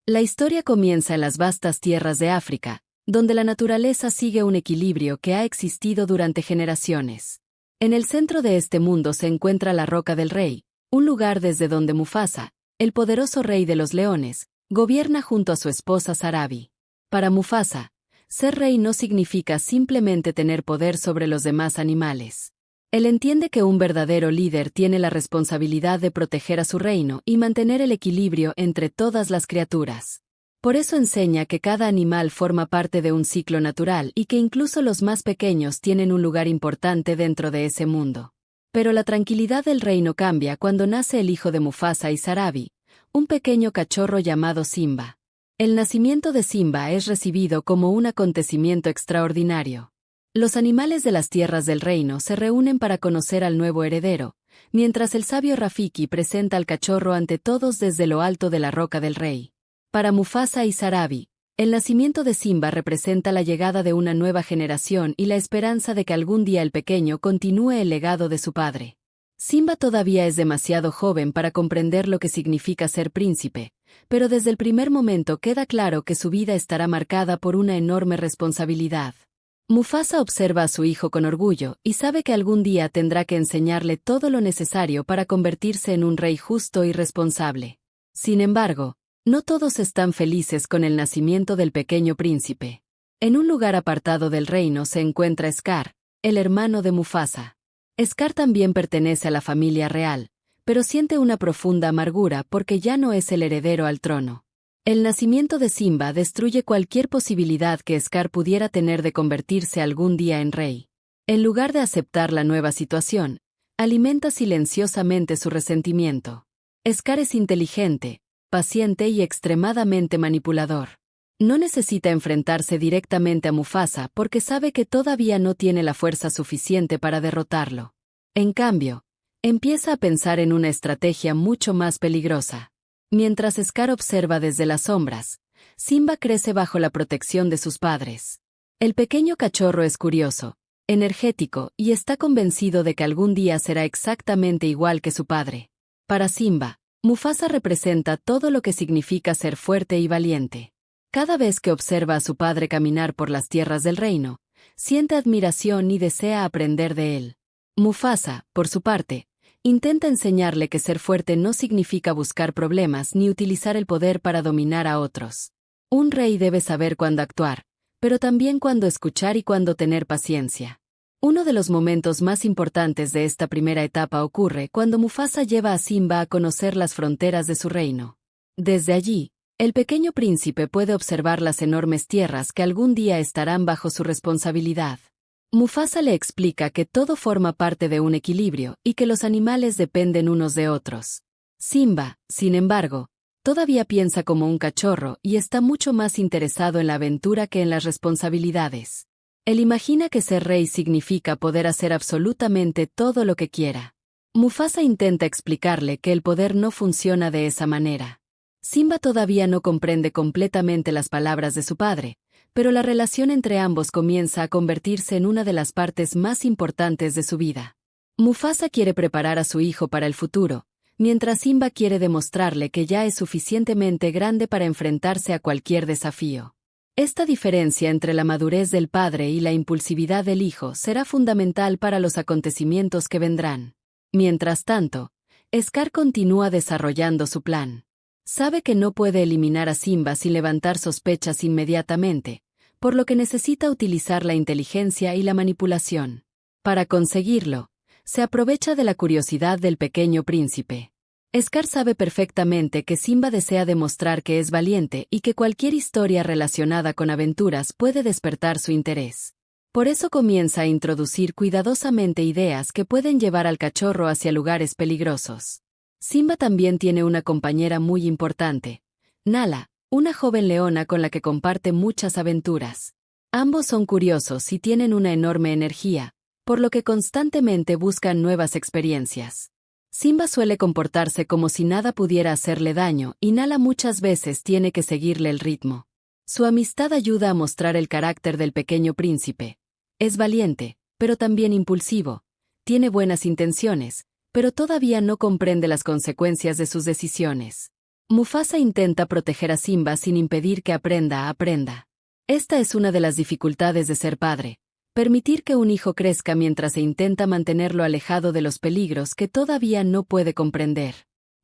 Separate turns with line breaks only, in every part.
La historia comienza en las vastas tierras de África, donde la naturaleza sigue un equilibrio que ha existido durante generaciones. En el centro de este mundo se encuentra la Roca del Rey, un lugar desde donde Mufasa, el poderoso rey de los leones, gobierna junto a su esposa Sarabi. Para Mufasa, ser rey no significa simplemente tener poder sobre los demás animales. Él entiende que un verdadero líder tiene la responsabilidad de proteger a su reino y mantener el equilibrio entre todas las criaturas. Por eso enseña que cada animal forma parte de un ciclo natural y que incluso los más pequeños tienen un lugar importante dentro de ese mundo. Pero la tranquilidad del reino cambia cuando nace el hijo de Mufasa y Sarabi, un pequeño cachorro llamado Simba. El nacimiento de Simba es recibido como un acontecimiento extraordinario. Los animales de las tierras del reino se reúnen para conocer al nuevo heredero, mientras el sabio Rafiki presenta al cachorro ante todos desde lo alto de la Roca del Rey. Para Mufasa y Sarabi, el nacimiento de Simba representa la llegada de una nueva generación y la esperanza de que algún día el pequeño continúe el legado de su padre. Simba todavía es demasiado joven para comprender lo que significa ser príncipe, pero desde el primer momento queda claro que su vida estará marcada por una enorme responsabilidad. Mufasa observa a su hijo con orgullo y sabe que algún día tendrá que enseñarle todo lo necesario para convertirse en un rey justo y responsable. Sin embargo, no todos están felices con el nacimiento del pequeño príncipe. En un lugar apartado del reino se encuentra Scar, el hermano de Mufasa. Scar también pertenece a la familia real, pero siente una profunda amargura porque ya no es el heredero al trono. El nacimiento de Simba destruye cualquier posibilidad que Scar pudiera tener de convertirse algún día en rey. En lugar de aceptar la nueva situación, alimenta silenciosamente su resentimiento. Scar es inteligente, paciente y extremadamente manipulador. No necesita enfrentarse directamente a Mufasa porque sabe que todavía no tiene la fuerza suficiente para derrotarlo. En cambio, empieza a pensar en una estrategia mucho más peligrosa. Mientras Scar observa desde las sombras, Simba crece bajo la protección de sus padres. El pequeño cachorro es curioso, energético y está convencido de que algún día será exactamente igual que su padre. Para Simba, Mufasa representa todo lo que significa ser fuerte y valiente. Cada vez que observa a su padre caminar por las tierras del reino, siente admiración y desea aprender de él. Mufasa, por su parte, intenta enseñarle que ser fuerte no significa buscar problemas ni utilizar el poder para dominar a otros. Un rey debe saber cuándo actuar, pero también cuándo escuchar y cuándo tener paciencia. Uno de los momentos más importantes de esta primera etapa ocurre cuando Mufasa lleva a Simba a conocer las fronteras de su reino. Desde allí, el pequeño príncipe puede observar las enormes tierras que algún día estarán bajo su responsabilidad. Mufasa le explica que todo forma parte de un equilibrio y que los animales dependen unos de otros. Simba, sin embargo, todavía piensa como un cachorro y está mucho más interesado en la aventura que en las responsabilidades. Él imagina que ser rey significa poder hacer absolutamente todo lo que quiera. Mufasa intenta explicarle que el poder no funciona de esa manera. Simba todavía no comprende completamente las palabras de su padre, pero la relación entre ambos comienza a convertirse en una de las partes más importantes de su vida. Mufasa quiere preparar a su hijo para el futuro, mientras Simba quiere demostrarle que ya es suficientemente grande para enfrentarse a cualquier desafío. Esta diferencia entre la madurez del padre y la impulsividad del hijo será fundamental para los acontecimientos que vendrán. Mientras tanto, Scar continúa desarrollando su plan. Sabe que no puede eliminar a Simba sin levantar sospechas inmediatamente, por lo que necesita utilizar la inteligencia y la manipulación. Para conseguirlo, se aprovecha de la curiosidad del pequeño príncipe. Scar sabe perfectamente que Simba desea demostrar que es valiente y que cualquier historia relacionada con aventuras puede despertar su interés. Por eso comienza a introducir cuidadosamente ideas que pueden llevar al cachorro hacia lugares peligrosos. Simba también tiene una compañera muy importante, Nala, una joven leona con la que comparte muchas aventuras. Ambos son curiosos y tienen una enorme energía, por lo que constantemente buscan nuevas experiencias. Simba suele comportarse como si nada pudiera hacerle daño y Nala muchas veces tiene que seguirle el ritmo. Su amistad ayuda a mostrar el carácter del pequeño príncipe. Es valiente, pero también impulsivo. Tiene buenas intenciones, pero todavía no comprende las consecuencias de sus decisiones. Mufasa intenta proteger a Simba sin impedir que aprenda. Esta es una de las dificultades de ser padre. Permitir que un hijo crezca mientras se intenta mantenerlo alejado de los peligros que todavía no puede comprender.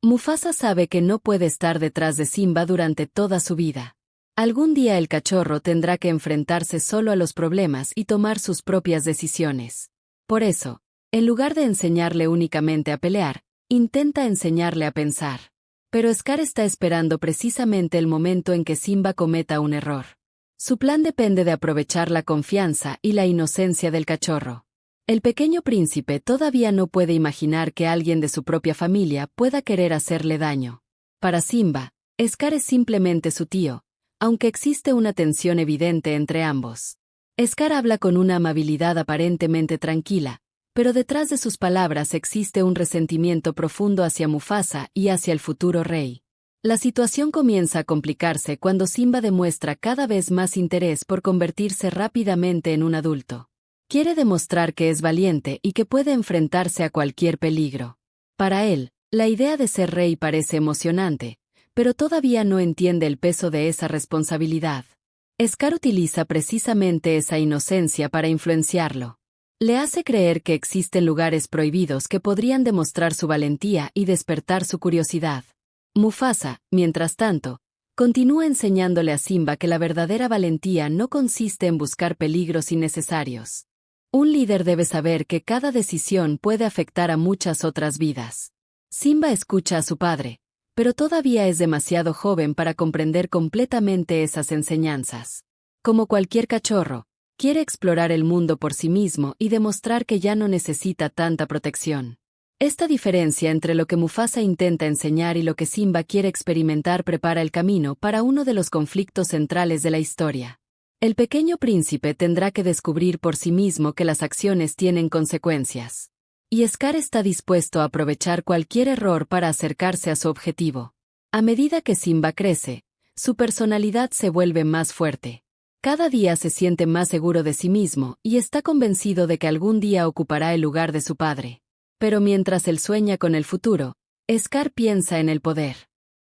Mufasa sabe que no puede estar detrás de Simba durante toda su vida. Algún día el cachorro tendrá que enfrentarse solo a los problemas y tomar sus propias decisiones. Por eso, en lugar de enseñarle únicamente a pelear, intenta enseñarle a pensar. Pero Scar está esperando precisamente el momento en que Simba cometa un error. Su plan depende de aprovechar la confianza y la inocencia del cachorro. El pequeño príncipe todavía no puede imaginar que alguien de su propia familia pueda querer hacerle daño. Para Simba, Scar es simplemente su tío, aunque existe una tensión evidente entre ambos. Scar habla con una amabilidad aparentemente tranquila, pero detrás de sus palabras existe un resentimiento profundo hacia Mufasa y hacia el futuro rey. La situación comienza a complicarse cuando Simba demuestra cada vez más interés por convertirse rápidamente en un adulto. Quiere demostrar que es valiente y que puede enfrentarse a cualquier peligro. Para él, la idea de ser rey parece emocionante, pero todavía no entiende el peso de esa responsabilidad. Scar utiliza precisamente esa inocencia para influenciarlo. Le hace creer que existen lugares prohibidos que podrían demostrar su valentía y despertar su curiosidad. Mufasa, mientras tanto, continúa enseñándole a Simba que la verdadera valentía no consiste en buscar peligros innecesarios. Un líder debe saber que cada decisión puede afectar a muchas otras vidas. Simba escucha a su padre, pero todavía es demasiado joven para comprender completamente esas enseñanzas. Como cualquier cachorro, quiere explorar el mundo por sí mismo y demostrar que ya no necesita tanta protección. Esta diferencia entre lo que Mufasa intenta enseñar y lo que Simba quiere experimentar prepara el camino para uno de los conflictos centrales de la historia. El pequeño príncipe tendrá que descubrir por sí mismo que las acciones tienen consecuencias. Y Scar está dispuesto a aprovechar cualquier error para acercarse a su objetivo. A medida que Simba crece, su personalidad se vuelve más fuerte. Cada día se siente más seguro de sí mismo y está convencido de que algún día ocupará el lugar de su padre. Pero mientras él sueña con el futuro, Scar piensa en el poder.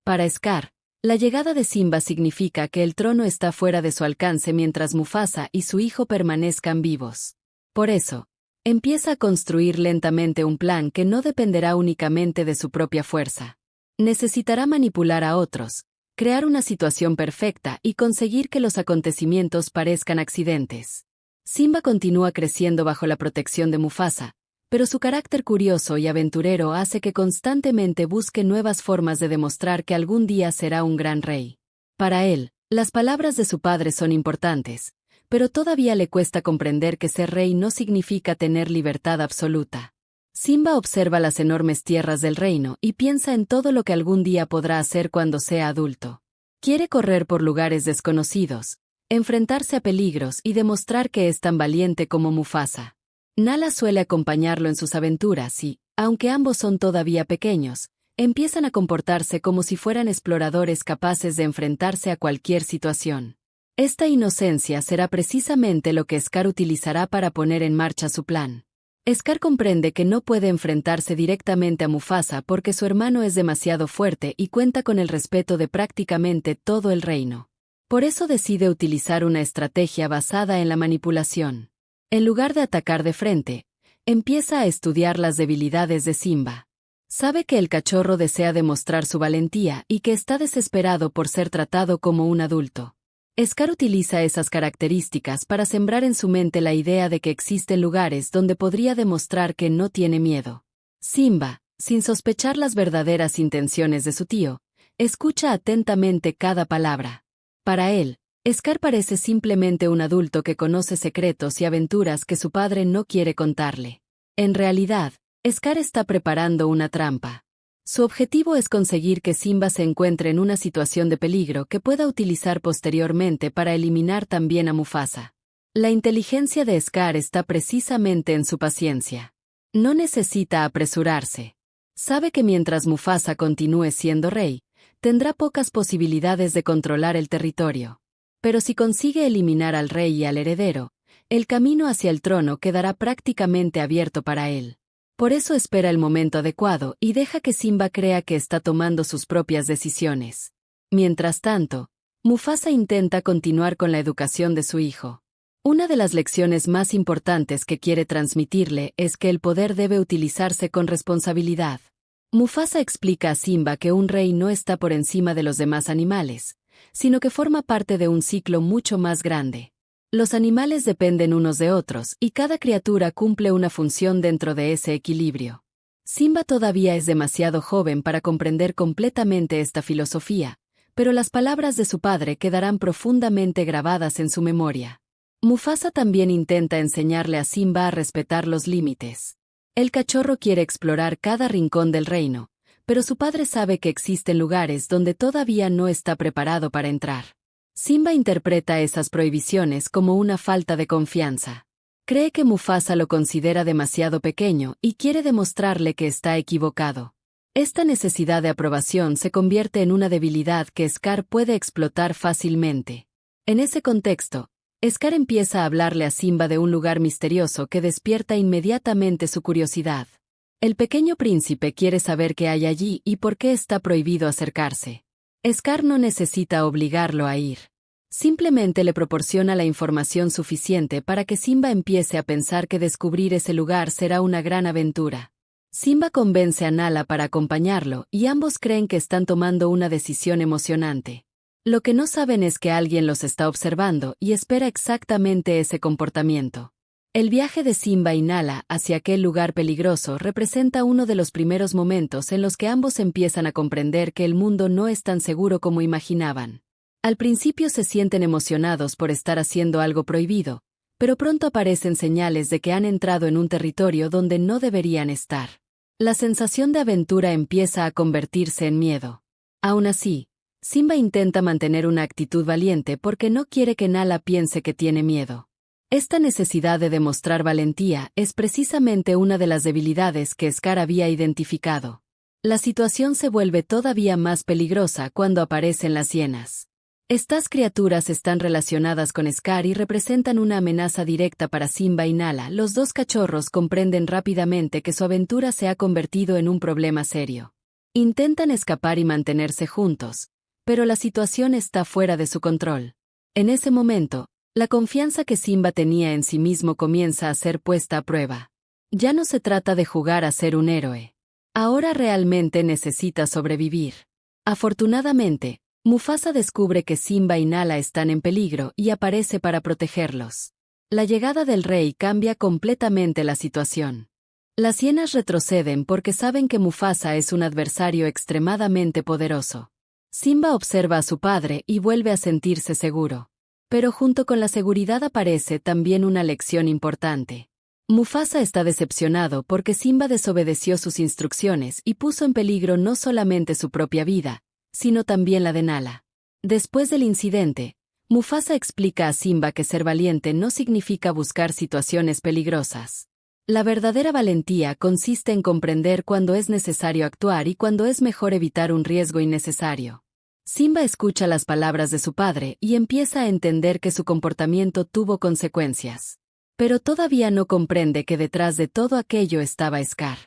Para Scar, la llegada de Simba significa que el trono está fuera de su alcance mientras Mufasa y su hijo permanezcan vivos. Por eso, empieza a construir lentamente un plan que no dependerá únicamente de su propia fuerza. Necesitará manipular a otros, crear una situación perfecta y conseguir que los acontecimientos parezcan accidentes. Simba continúa creciendo bajo la protección de Mufasa, pero su carácter curioso y aventurero hace que constantemente busque nuevas formas de demostrar que algún día será un gran rey. Para él, las palabras de su padre son importantes, pero todavía le cuesta comprender que ser rey no significa tener libertad absoluta. Simba observa las enormes tierras del reino y piensa en todo lo que algún día podrá hacer cuando sea adulto. Quiere correr por lugares desconocidos, enfrentarse a peligros y demostrar que es tan valiente como Mufasa. Nala suele acompañarlo en sus aventuras y, aunque ambos son todavía pequeños, empiezan a comportarse como si fueran exploradores capaces de enfrentarse a cualquier situación. Esta inocencia será precisamente lo que Scar utilizará para poner en marcha su plan. Scar comprende que no puede enfrentarse directamente a Mufasa porque su hermano es demasiado fuerte y cuenta con el respeto de prácticamente todo el reino. Por eso decide utilizar una estrategia basada en la manipulación. En lugar de atacar de frente, empieza a estudiar las debilidades de Simba. Sabe que el cachorro desea demostrar su valentía y que está desesperado por ser tratado como un adulto. Scar utiliza esas características para sembrar en su mente la idea de que existen lugares donde podría demostrar que no tiene miedo. Simba, sin sospechar las verdaderas intenciones de su tío, escucha atentamente cada palabra. Para él, Scar parece simplemente un adulto que conoce secretos y aventuras que su padre no quiere contarle. En realidad, Scar está preparando una trampa. Su objetivo es conseguir que Simba se encuentre en una situación de peligro que pueda utilizar posteriormente para eliminar también a Mufasa. La inteligencia de Scar está precisamente en su paciencia. No necesita apresurarse. Sabe que mientras Mufasa continúe siendo rey, tendrá pocas posibilidades de controlar el territorio. Pero si consigue eliminar al rey y al heredero, el camino hacia el trono quedará prácticamente abierto para él. Por eso espera el momento adecuado y deja que Simba crea que está tomando sus propias decisiones. Mientras tanto, Mufasa intenta continuar con la educación de su hijo. Una de las lecciones más importantes que quiere transmitirle es que el poder debe utilizarse con responsabilidad. Mufasa explica a Simba que un rey no está por encima de los demás animales, sino que forma parte de un ciclo mucho más grande. Los animales dependen unos de otros y cada criatura cumple una función dentro de ese equilibrio. Simba todavía es demasiado joven para comprender completamente esta filosofía, pero las palabras de su padre quedarán profundamente grabadas en su memoria. Mufasa también intenta enseñarle a Simba a respetar los límites. El cachorro quiere explorar cada rincón del reino, pero su padre sabe que existen lugares donde todavía no está preparado para entrar. Simba interpreta esas prohibiciones como una falta de confianza. Cree que Mufasa lo considera demasiado pequeño y quiere demostrarle que está equivocado. Esta necesidad de aprobación se convierte en una debilidad que Scar puede explotar fácilmente. En ese contexto, Scar empieza a hablarle a Simba de un lugar misterioso que despierta inmediatamente su curiosidad. El pequeño príncipe quiere saber qué hay allí y por qué está prohibido acercarse. Scar no necesita obligarlo a ir. Simplemente le proporciona la información suficiente para que Simba empiece a pensar que descubrir ese lugar será una gran aventura. Simba convence a Nala para acompañarlo y ambos creen que están tomando una decisión emocionante. Lo que no saben es que alguien los está observando y espera exactamente ese comportamiento. El viaje de Simba y Nala hacia aquel lugar peligroso representa uno de los primeros momentos en los que ambos empiezan a comprender que el mundo no es tan seguro como imaginaban. Al principio se sienten emocionados por estar haciendo algo prohibido, pero pronto aparecen señales de que han entrado en un territorio donde no deberían estar. La sensación de aventura empieza a convertirse en miedo. Aún así, Simba intenta mantener una actitud valiente porque no quiere que Nala piense que tiene miedo. Esta necesidad de demostrar valentía es precisamente una de las debilidades que Scar había identificado. La situación se vuelve todavía más peligrosa cuando aparecen las hienas. Estas criaturas están relacionadas con Scar y representan una amenaza directa para Simba y Nala. Los dos cachorros comprenden rápidamente que su aventura se ha convertido en un problema serio. Intentan escapar y mantenerse juntos, pero la situación está fuera de su control. En ese momento, la confianza que Simba tenía en sí mismo comienza a ser puesta a prueba. Ya no se trata de jugar a ser un héroe. Ahora realmente necesita sobrevivir. Afortunadamente, Mufasa descubre que Simba y Nala están en peligro y aparece para protegerlos. La llegada del rey cambia completamente la situación. Las hienas retroceden porque saben que Mufasa es un adversario extremadamente poderoso. Simba observa a su padre y vuelve a sentirse seguro. Pero junto con la seguridad aparece también una lección importante. Mufasa está decepcionado porque Simba desobedeció sus instrucciones y puso en peligro no solamente su propia vida, sino también la de Nala. Después del incidente, Mufasa explica a Simba que ser valiente no significa buscar situaciones peligrosas. La verdadera valentía consiste en comprender cuándo es necesario actuar y cuándo es mejor evitar un riesgo innecesario. Simba escucha las palabras de su padre y empieza a entender que su comportamiento tuvo consecuencias. Pero todavía no comprende que detrás de todo aquello estaba Scar.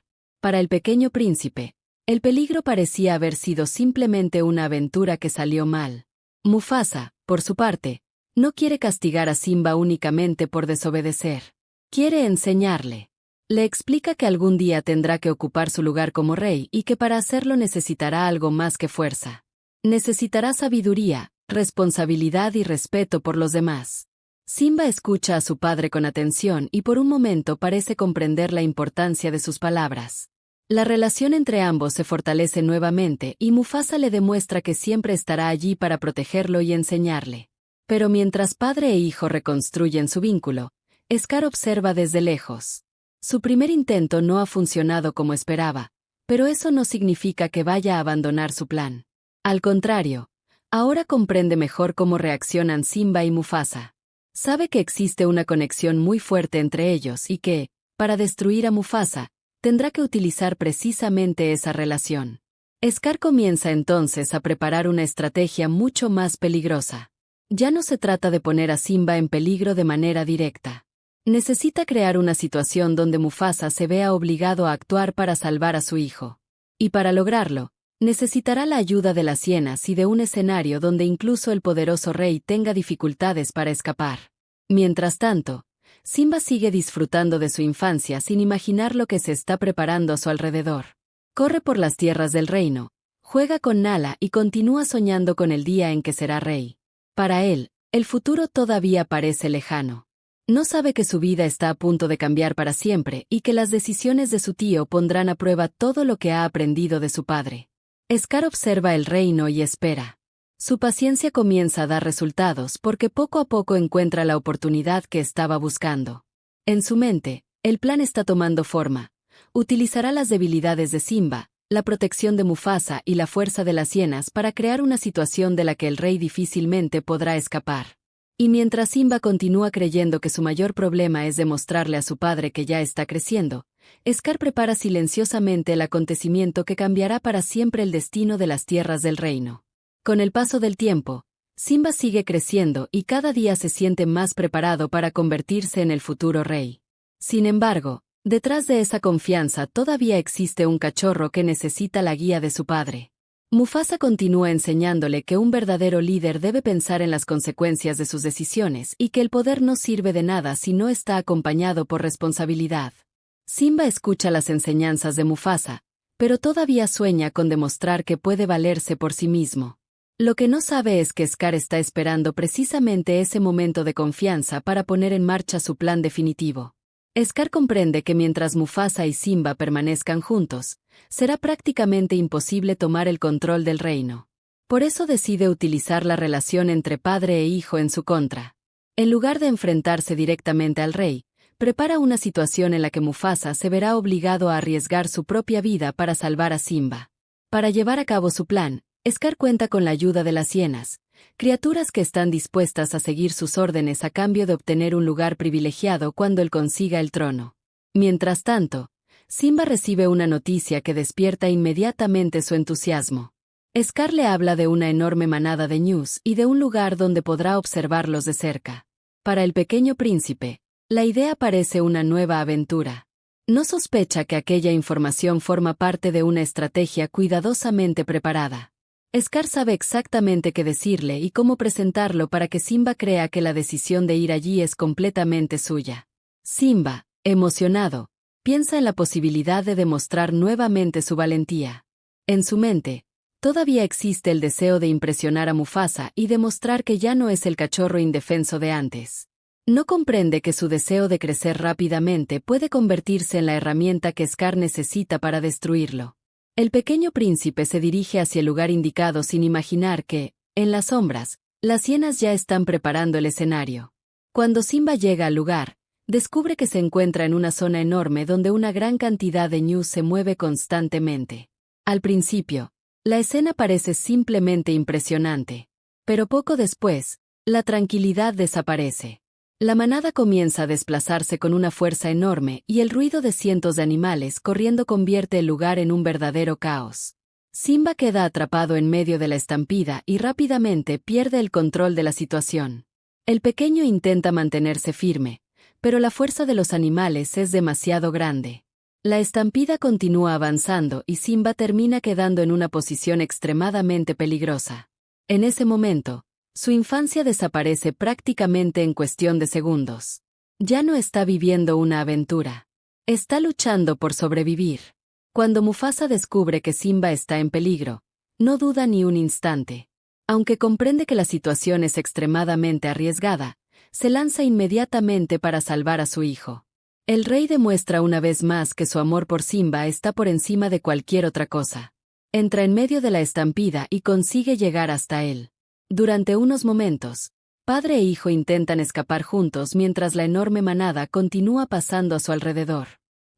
Para el pequeño príncipe, el peligro parecía haber sido simplemente una aventura que salió mal. Mufasa, por su parte, no quiere castigar a Simba únicamente por desobedecer. Quiere enseñarle. Le explica que algún día tendrá que ocupar su lugar como rey y que para hacerlo necesitará algo más que fuerza. Necesitará sabiduría, responsabilidad y respeto por los demás. Simba escucha a su padre con atención y por un momento parece comprender la importancia de sus palabras. La relación entre ambos se fortalece nuevamente y Mufasa le demuestra que siempre estará allí para protegerlo y enseñarle. Pero mientras padre e hijo reconstruyen su vínculo, Scar observa desde lejos. Su primer intento no ha funcionado como esperaba, pero eso no significa que vaya a abandonar su plan. Al contrario, ahora comprende mejor cómo reaccionan Simba y Mufasa. Sabe que existe una conexión muy fuerte entre ellos y que, para destruir a Mufasa, tendrá que utilizar precisamente esa relación. Scar comienza entonces a preparar una estrategia mucho más peligrosa. Ya no se trata de poner a Simba en peligro de manera directa. Necesita crear una situación donde Mufasa se vea obligado a actuar para salvar a su hijo. Y para lograrlo, necesitará la ayuda de las hienas y de un escenario donde incluso el poderoso rey tenga dificultades para escapar. Mientras tanto, Simba sigue disfrutando de su infancia sin imaginar lo que se está preparando a su alrededor. Corre por las tierras del reino, juega con Nala y continúa soñando con el día en que será rey. Para él, el futuro todavía parece lejano. No sabe que su vida está a punto de cambiar para siempre y que las decisiones de su tío pondrán a prueba todo lo que ha aprendido de su padre. Scar observa el reino y espera. Su paciencia comienza a dar resultados porque poco a poco encuentra la oportunidad que estaba buscando. En su mente, el plan está tomando forma. Utilizará las debilidades de Simba, la protección de Mufasa y la fuerza de las hienas para crear una situación de la que el rey difícilmente podrá escapar. Y mientras Simba continúa creyendo que su mayor problema es demostrarle a su padre que ya está creciendo, Scar prepara silenciosamente el acontecimiento que cambiará para siempre el destino de las tierras del reino. Con el paso del tiempo, Simba sigue creciendo y cada día se siente más preparado para convertirse en el futuro rey. Sin embargo, detrás de esa confianza todavía existe un cachorro que necesita la guía de su padre. Mufasa continúa enseñándole que un verdadero líder debe pensar en las consecuencias de sus decisiones y que el poder no sirve de nada si no está acompañado por responsabilidad. Simba escucha las enseñanzas de Mufasa, pero todavía sueña con demostrar que puede valerse por sí mismo. Lo que no sabe es que Scar está esperando precisamente ese momento de confianza para poner en marcha su plan definitivo. Scar comprende que mientras Mufasa y Simba permanezcan juntos, será prácticamente imposible tomar el control del reino. Por eso decide utilizar la relación entre padre e hijo en su contra. En lugar de enfrentarse directamente al rey, prepara una situación en la que Mufasa se verá obligado a arriesgar su propia vida para salvar a Simba. Para llevar a cabo su plan, Scar cuenta con la ayuda de las hienas, criaturas que están dispuestas a seguir sus órdenes a cambio de obtener un lugar privilegiado cuando él consiga el trono. Mientras tanto, Simba recibe una noticia que despierta inmediatamente su entusiasmo. Scar le habla de una enorme manada de ñus y de un lugar donde podrá observarlos de cerca. Para el pequeño príncipe, la idea parece una nueva aventura. No sospecha que aquella información forma parte de una estrategia cuidadosamente preparada. Scar sabe exactamente qué decirle y cómo presentarlo para que Simba crea que la decisión de ir allí es completamente suya. Simba, emocionado, piensa en la posibilidad de demostrar nuevamente su valentía. En su mente, todavía existe el deseo de impresionar a Mufasa y demostrar que ya no es el cachorro indefenso de antes. No comprende que su deseo de crecer rápidamente puede convertirse en la herramienta que Scar necesita para destruirlo. El pequeño príncipe se dirige hacia el lugar indicado sin imaginar que, en las sombras, las hienas ya están preparando el escenario. Cuando Simba llega al lugar, descubre que se encuentra en una zona enorme donde una gran cantidad de ñus se mueve constantemente. Al principio, la escena parece simplemente impresionante. Pero poco después, la tranquilidad desaparece. La manada comienza a desplazarse con una fuerza enorme y el ruido de cientos de animales corriendo convierte el lugar en un verdadero caos. Simba queda atrapado en medio de la estampida y rápidamente pierde el control de la situación. El pequeño intenta mantenerse firme, pero la fuerza de los animales es demasiado grande. La estampida continúa avanzando y Simba termina quedando en una posición extremadamente peligrosa. En ese momento, su infancia desaparece prácticamente en cuestión de segundos. Ya no está viviendo una aventura. Está luchando por sobrevivir. Cuando Mufasa descubre que Simba está en peligro, no duda ni un instante. Aunque comprende que la situación es extremadamente arriesgada, se lanza inmediatamente para salvar a su hijo. El rey demuestra una vez más que su amor por Simba está por encima de cualquier otra cosa. Entra en medio de la estampida y consigue llegar hasta él. Durante unos momentos, padre e hijo intentan escapar juntos mientras la enorme manada continúa pasando a su alrededor.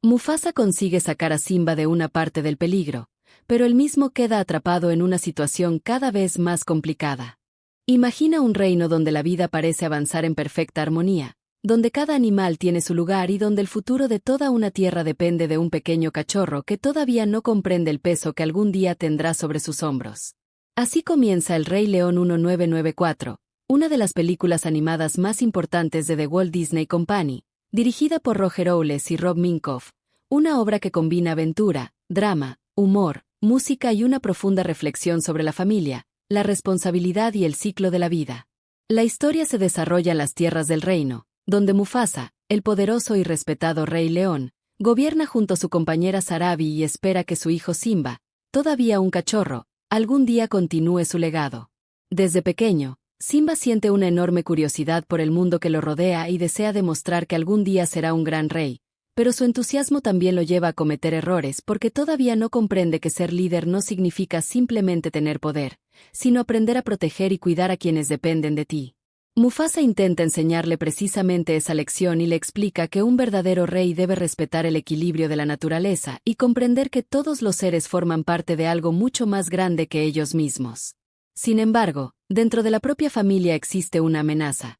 Mufasa consigue sacar a Simba de una parte del peligro, pero él mismo queda atrapado en una situación cada vez más complicada. Imagina un reino donde la vida parece avanzar en perfecta armonía, donde cada animal tiene su lugar y donde el futuro de toda una tierra depende de un pequeño cachorro que todavía no comprende el peso que algún día tendrá sobre sus hombros. Así comienza El Rey León 1994, una de las películas animadas más importantes de The Walt Disney Company, dirigida por Roger Owles y Rob Minkoff, una obra que combina aventura, drama, humor, música y una profunda reflexión sobre la familia, la responsabilidad y el ciclo de la vida. La historia se desarrolla en las tierras del reino, donde Mufasa, el poderoso y respetado Rey León, gobierna junto a su compañera Sarabi y espera que su hijo Simba, todavía un cachorro, algún día continúe su legado. Desde pequeño, Simba siente una enorme curiosidad por el mundo que lo rodea y desea demostrar que algún día será un gran rey, pero su entusiasmo también lo lleva a cometer errores porque todavía no comprende que ser líder no significa simplemente tener poder, sino aprender a proteger y cuidar a quienes dependen de ti. Mufasa intenta enseñarle precisamente esa lección y le explica que un verdadero rey debe respetar el equilibrio de la naturaleza y comprender que todos los seres forman parte de algo mucho más grande que ellos mismos. Sin embargo, dentro de la propia familia existe una amenaza.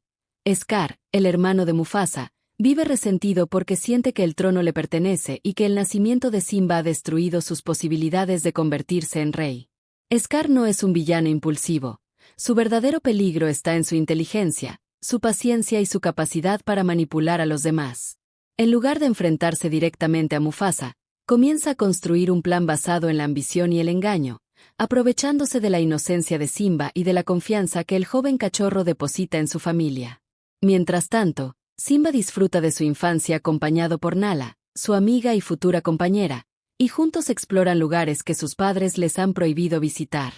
Scar, el hermano de Mufasa, vive resentido porque siente que el trono le pertenece y que el nacimiento de Simba ha destruido sus posibilidades de convertirse en rey. Scar no es un villano impulsivo. Su verdadero peligro está en su inteligencia, su paciencia y su capacidad para manipular a los demás. En lugar de enfrentarse directamente a Mufasa, comienza a construir un plan basado en la ambición y el engaño, aprovechándose de la inocencia de Simba y de la confianza que el joven cachorro deposita en su familia. Mientras tanto, Simba disfruta de su infancia acompañado por Nala, su amiga y futura compañera, y juntos exploran lugares que sus padres les han prohibido visitar.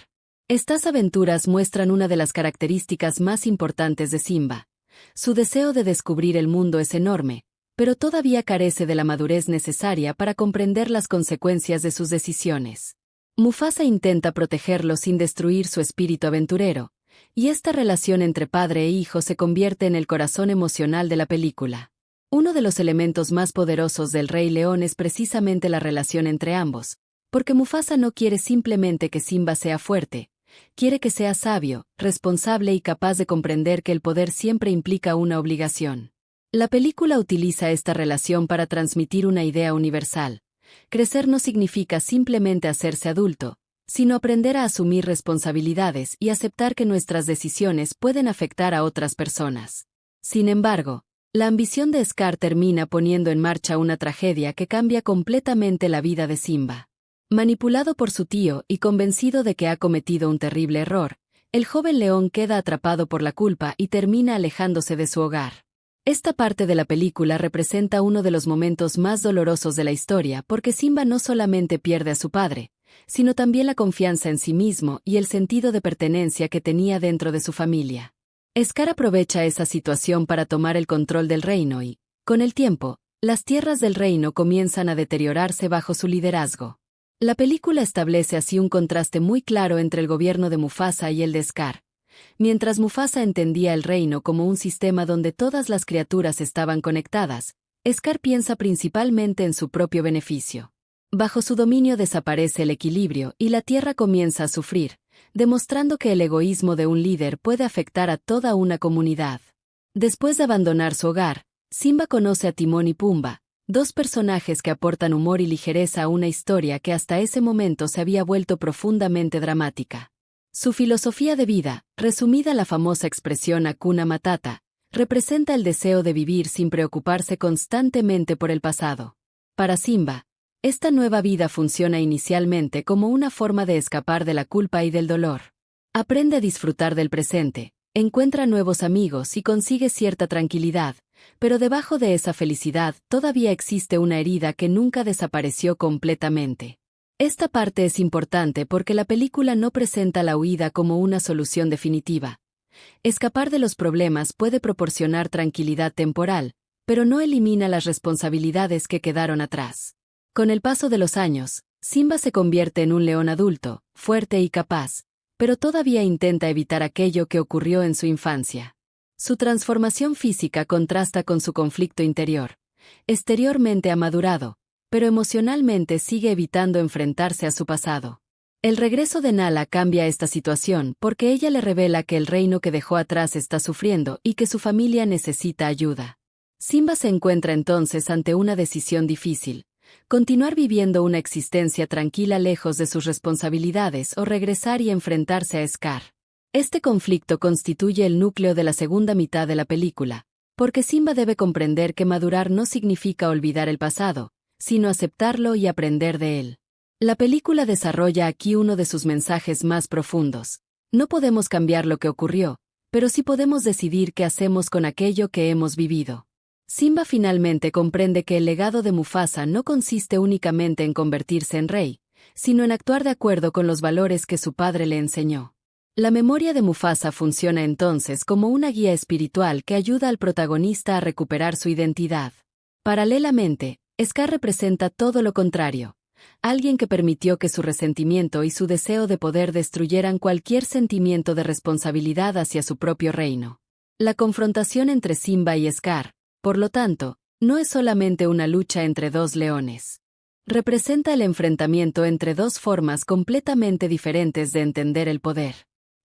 Estas aventuras muestran una de las características más importantes de Simba. Su deseo de descubrir el mundo es enorme, pero todavía carece de la madurez necesaria para comprender las consecuencias de sus decisiones. Mufasa intenta protegerlo sin destruir su espíritu aventurero, y esta relación entre padre e hijo se convierte en el corazón emocional de la película. Uno de los elementos más poderosos del Rey León es precisamente la relación entre ambos, porque Mufasa no quiere simplemente que Simba sea fuerte, quiere que sea sabio, responsable y capaz de comprender que el poder siempre implica una obligación. La película utiliza esta relación para transmitir una idea universal. Crecer no significa simplemente hacerse adulto, sino aprender a asumir responsabilidades y aceptar que nuestras decisiones pueden afectar a otras personas. Sin embargo, la ambición de Scar termina poniendo en marcha una tragedia que cambia completamente la vida de Simba. Manipulado por su tío y convencido de que ha cometido un terrible error, el joven león queda atrapado por la culpa y termina alejándose de su hogar. Esta parte de la película representa uno de los momentos más dolorosos de la historia porque Simba no solamente pierde a su padre, sino también la confianza en sí mismo y el sentido de pertenencia que tenía dentro de su familia. Scar aprovecha esa situación para tomar el control del reino y, con el tiempo, las tierras del reino comienzan a deteriorarse bajo su liderazgo. La película establece así un contraste muy claro entre el gobierno de Mufasa y el de Scar. Mientras Mufasa entendía el reino como un sistema donde todas las criaturas estaban conectadas, Scar piensa principalmente en su propio beneficio. Bajo su dominio desaparece el equilibrio y la tierra comienza a sufrir, demostrando que el egoísmo de un líder puede afectar a toda una comunidad. Después de abandonar su hogar, Simba conoce a Timón y Pumba, dos personajes que aportan humor y ligereza a una historia que hasta ese momento se había vuelto profundamente dramática. Su filosofía de vida, resumida en la famosa expresión Hakuna Matata, representa el deseo de vivir sin preocuparse constantemente por el pasado. Para Simba, esta nueva vida funciona inicialmente como una forma de escapar de la culpa y del dolor. Aprende a disfrutar del presente, encuentra nuevos amigos y consigue cierta tranquilidad, pero debajo de esa felicidad todavía existe una herida que nunca desapareció completamente. Esta parte es importante porque la película no presenta la huida como una solución definitiva. Escapar de los problemas puede proporcionar tranquilidad temporal, pero no elimina las responsabilidades que quedaron atrás. Con el paso de los años, Simba se convierte en un león adulto, fuerte y capaz, pero todavía intenta evitar aquello que ocurrió en su infancia. Su transformación física contrasta con su conflicto interior. Exteriormente ha madurado, pero emocionalmente sigue evitando enfrentarse a su pasado. El regreso de Nala cambia esta situación porque ella le revela que el reino que dejó atrás está sufriendo y que su familia necesita ayuda. Simba se encuentra entonces ante una decisión difícil: continuar viviendo una existencia tranquila lejos de sus responsabilidades o regresar y enfrentarse a Scar. Este conflicto constituye el núcleo de la segunda mitad de la película, Porque Simba debe comprender que madurar no significa olvidar el pasado, sino aceptarlo y aprender de él. La película desarrolla aquí uno de sus mensajes más profundos. No podemos cambiar lo que ocurrió, pero sí podemos decidir qué hacemos con aquello que hemos vivido. Simba finalmente comprende que el legado de Mufasa no consiste únicamente en convertirse en rey, sino en actuar de acuerdo con los valores que su padre le enseñó. La memoria de Mufasa funciona entonces como una guía espiritual que ayuda al protagonista a recuperar su identidad. Paralelamente, Scar representa todo lo contrario. Alguien que permitió que su resentimiento y su deseo de poder destruyeran cualquier sentimiento de responsabilidad hacia su propio reino. La confrontación entre Simba y Scar, por lo tanto, no es solamente una lucha entre dos leones. Representa el enfrentamiento entre dos formas completamente diferentes de entender el poder.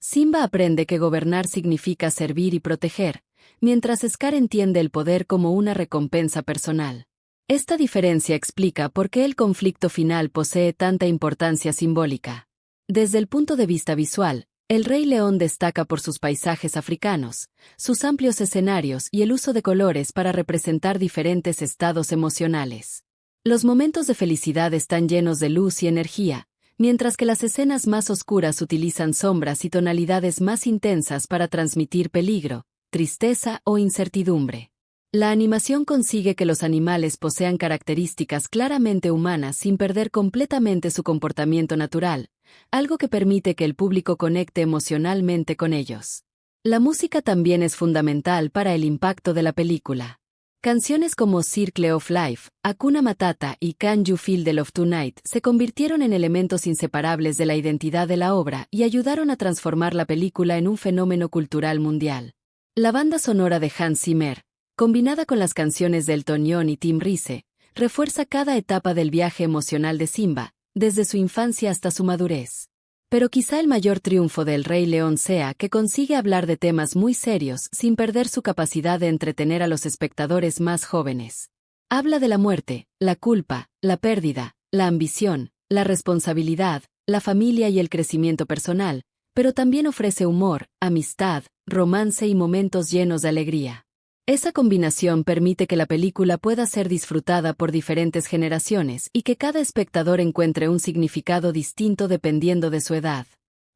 Simba aprende que gobernar significa servir y proteger, mientras Scar entiende el poder como una recompensa personal. Esta diferencia explica por qué el conflicto final posee tanta importancia simbólica. Desde el punto de vista visual, el Rey León destaca por sus paisajes africanos, sus amplios escenarios y el uso de colores para representar diferentes estados emocionales. Los momentos de felicidad están llenos de luz y energía, mientras que las escenas más oscuras utilizan sombras y tonalidades más intensas para transmitir peligro, tristeza o incertidumbre. La animación consigue que los animales posean características claramente humanas sin perder completamente su comportamiento natural, algo que permite que el público conecte emocionalmente con ellos. La música también es fundamental para el impacto de la película. Canciones como Circle of Life, Hakuna Matata y Can You Feel the Love Tonight se convirtieron en elementos inseparables de la identidad de la obra y ayudaron a transformar la película en un fenómeno cultural mundial. La banda sonora de Hans Zimmer, combinada con las canciones de Elton John y Tim Rice, refuerza cada etapa del viaje emocional de Simba, desde su infancia hasta su madurez. Pero quizá el mayor triunfo del Rey León sea que consigue hablar de temas muy serios sin perder su capacidad de entretener a los espectadores más jóvenes. Habla de la muerte, la culpa, la pérdida, la ambición, la responsabilidad, la familia y el crecimiento personal, pero también ofrece humor, amistad, romance y momentos llenos de alegría. Esa combinación permite que la película pueda ser disfrutada por diferentes generaciones y que cada espectador encuentre un significado distinto dependiendo de su edad.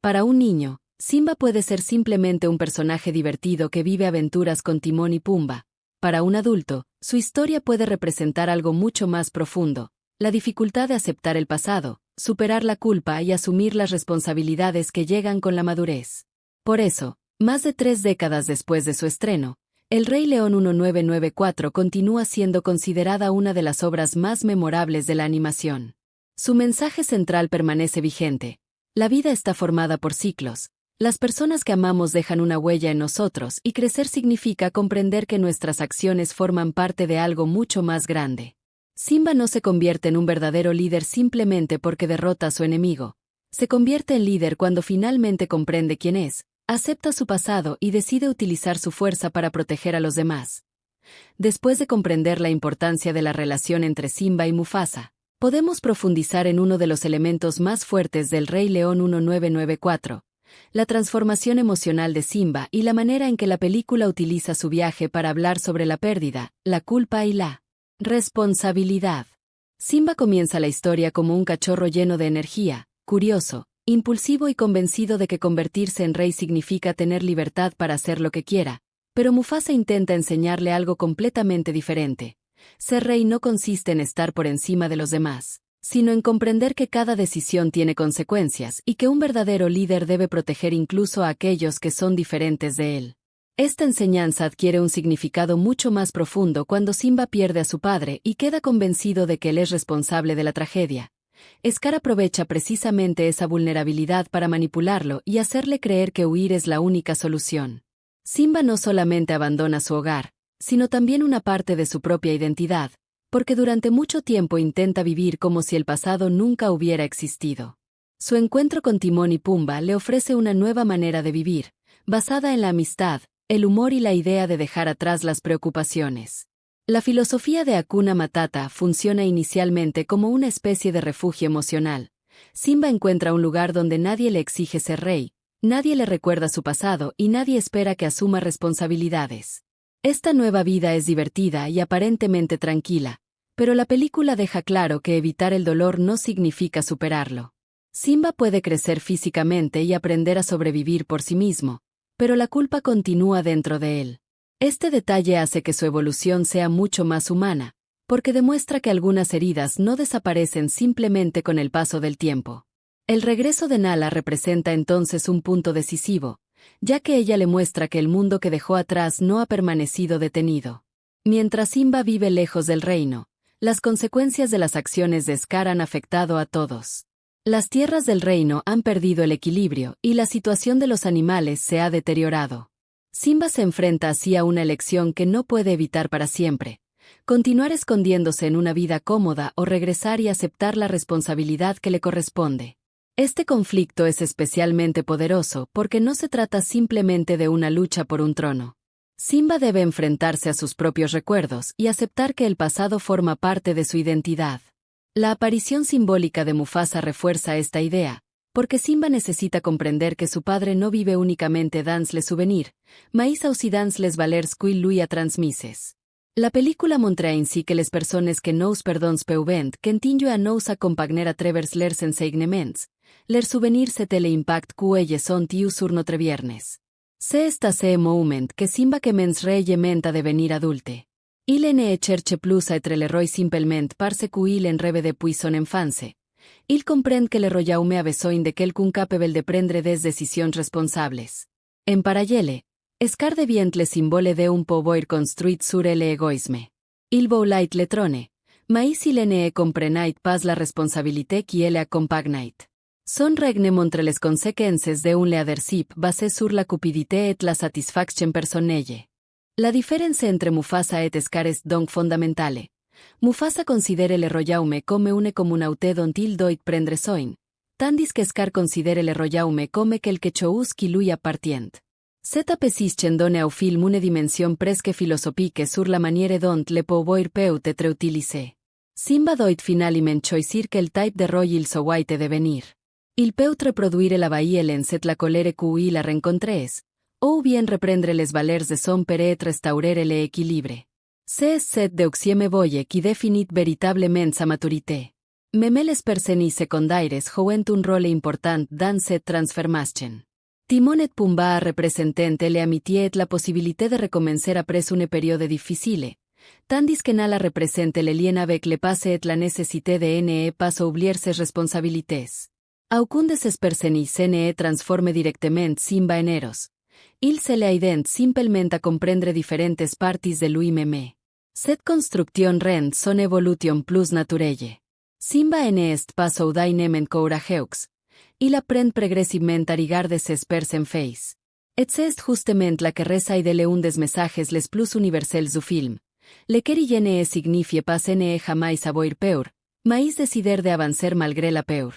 Para un niño, Simba puede ser simplemente un personaje divertido que vive aventuras con Timón y Pumba. Para un adulto, su historia puede representar algo mucho más profundo, la dificultad de aceptar el pasado, superar la culpa y asumir las responsabilidades que llegan con la madurez. Por eso, más de 3 décadas después de su estreno, El Rey León 1994 continúa siendo considerada una de las obras más memorables de la animación. Su mensaje central permanece vigente. La vida está formada por ciclos. Las personas que amamos dejan una huella en nosotros y crecer significa comprender que nuestras acciones forman parte de algo mucho más grande. Simba no se convierte en un verdadero líder simplemente porque derrota a su enemigo. Se convierte en líder cuando finalmente comprende quién es, acepta su pasado y decide utilizar su fuerza para proteger a los demás. Después de comprender la importancia de la relación entre Simba y Mufasa, podemos profundizar en uno de los elementos más fuertes del Rey León 1994, la transformación emocional de Simba y la manera en que la película utiliza su viaje para hablar sobre la pérdida, la culpa y la responsabilidad. Simba comienza la historia como un cachorro lleno de energía, curioso, impulsivo y convencido de que convertirse en rey significa tener libertad para hacer lo que quiera, pero Mufasa intenta enseñarle algo completamente diferente. Ser rey no consiste en estar por encima de los demás, sino en comprender que cada decisión tiene consecuencias y que un verdadero líder debe proteger incluso a aquellos que son diferentes de él. Esta enseñanza adquiere un significado mucho más profundo cuando Simba pierde a su padre y queda convencido de que él es responsable de la tragedia. Scar aprovecha precisamente esa vulnerabilidad para manipularlo y hacerle creer que huir es la única solución. Simba no solamente abandona su hogar, sino también una parte de su propia identidad, porque durante mucho tiempo intenta vivir como si el pasado nunca hubiera existido. Su encuentro con Timón y Pumba le ofrece una nueva manera de vivir, basada en la amistad, el humor y la idea de dejar atrás las preocupaciones. La filosofía de Hakuna Matata funciona inicialmente como una especie de refugio emocional. Simba encuentra un lugar donde nadie le exige ser rey, nadie le recuerda su pasado y nadie espera que asuma responsabilidades. Esta nueva vida es divertida y aparentemente tranquila, pero la película deja claro que evitar el dolor no significa superarlo. Simba puede crecer físicamente y aprender a sobrevivir por sí mismo, pero la culpa continúa dentro de él. Este detalle hace que su evolución sea mucho más humana, porque demuestra que algunas heridas no desaparecen simplemente con el paso del tiempo. El regreso de Nala representa entonces un punto decisivo, ya que ella le muestra que el mundo que dejó atrás no ha permanecido detenido. Mientras Simba vive lejos del reino, las consecuencias de las acciones de Scar han afectado a todos. Las tierras del reino han perdido el equilibrio y la situación de los animales se ha deteriorado. Simba se enfrenta así a una elección que no puede evitar para siempre: continuar escondiéndose en una vida cómoda o regresar y aceptar la responsabilidad que le corresponde. Este conflicto es especialmente poderoso porque no se trata simplemente de una lucha por un trono. Simba debe enfrentarse a sus propios recuerdos y aceptar que el pasado forma parte de su identidad. La aparición simbólica de Mufasa refuerza esta idea, porque Simba necesita comprender que su padre no vive únicamente dans les souvenirs, mais aussi dans les valeurs qu'il lui a transmises. La película montra ainsi que les persones que nous perdons peuvent continuer a nous accompagner a travers leurs enseignements, leurs souvenirs et l'impact qu'elles ont eu sur notre viernes. C'est à ce moment que Simba commence réellement à devenir adulte. Il ne cherche plus à être le roi simplement parce qu'il en rêve depuis son enfance. Il comprend que le royaume a besoin de quelqu'un capable de prendre des décisions responsables. En parallèle, Scar devient le symbole d'un pouvoir construit sur l'égoïsme. Il voulait le trône, mais il ne comprenait pas la responsabilité qui l'accompagnait. Son règne montre les conséquences d'un leadership basé sur la cupidité et la satisfaction personnelle. La différence entre Mufasa et Scar est donc fondamentale. Mufasa considère le royaume comme une communauté dont il doit prendre soin, tandis que Scar considère le royaume comme quelque chose qui lui appartient. Cette position donne au film une dimension presque philosophique sur la manière dont le pouvoir peut être utilisé. Simba doit finalement choisir quel type de roi il souhaite devenir. Il peut reproduire la violence et la colère qu'il a rencontrées, ou bien reprendre les valeurs de son père et restaurer l'équilibre. C'est cette deuxième voie qui définit véritablement sa maturité. Même les personnes secondaires jouent un rôle important dans cette transformation. Timon et Pumbaa représentent l'amitié et la possibilité de recommencer après une période difficile, tandis que Nala représente le lien avec le passé et la nécessité de ne pas oublier ses responsabilités. Aucun de ces personnes ne transforme directement Simba en héros. Il se l'aident simplement à comprendre différentes parties de lui-même. Cette construction rend son évolution plus naturelle. Simba ne est pas soudainement courageux. Il apprend progressivement à regarder ses pairs en face. Et c'est justement la que réside l'un des messages les plus universels du film. Le que ne signifie pas ne jamais avoir peur, mais décider de avancer malgré la peur.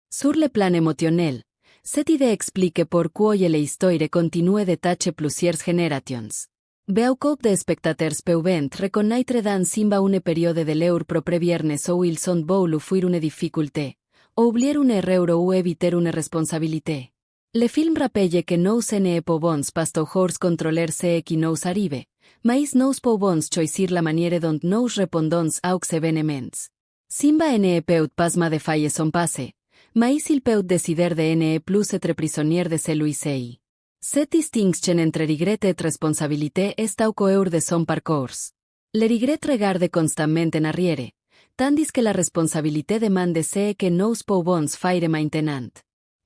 Sur le plan émotionnel, cette idée explique pourquoi l'histoire continue de tâcher plusieurs générations. Beaucoup de spectateurs peuvent reconnaître dans Simba une période de leur propre viernes où ils ont voulu fuir une difficulté, oublier une erreur ou éviter une responsabilité. Le film rappelle que nous ne pouvons pas toujours contrôler ce qui nous arrive, mais nous pouvons choisir la manière dont nous répondons aux événements. Simba ne peut pas modifier son passé, mais il peut décider de ne plus être prisonnier de celui-ci. Cette distinction entre regret et responsabilité est au cœur de son parcours. Le regret regarde constamment en arrière, tandis que la responsabilité demande ce que nous pouvons faire maintenant.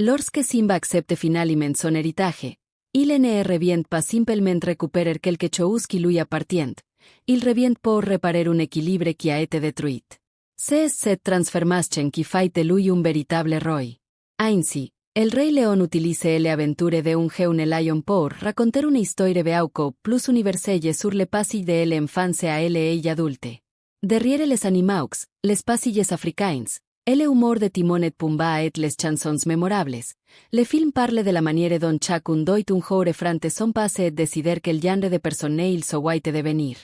Lorsque Simba accepte finalement son héritage, il ne revient pas simplement récupérer quelque chose qui lui appartient, il revient pour réparer un équilibre qui a été détruit. C'est cette transformation qui fait de lui un véritable roi. Ainsi, el Rey León utilise l'aventure d'un jeune lion pour raconter une histoire beaucoup plus universelle sur le passage de l'enfance à l'âge adulte. Derrière les animaux, les passages africains, le humour de Timon et Pumbaa et les chansons mémorables, le film parle de la manière dont chacun doit un jour affronter son passé et décider quel genre de personne il souhaite devenir.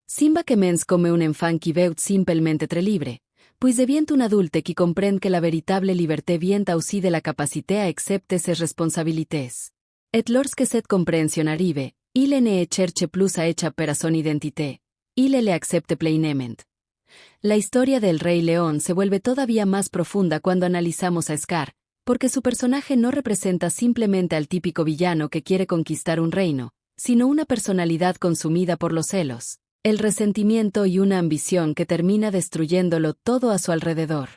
Simba commence comme un enfant qui veut simplement être libre, puis devient un adulte qui comprend que la véritable liberté vient aussi de la capacité à accepter ses responsabilités. Et lorsque cette compréhension arrive, Il ne cherche plus a hecha per son identité. Il le accepte pleinement. La historia del Rey León se vuelve todavía más profunda cuando analizamos a Scar, porque su personaje no representa simplemente al típico villano que quiere conquistar un reino, sino una personalidad consumida por los celos, el resentimiento y una ambición que termina destruyéndolo todo a su alrededor.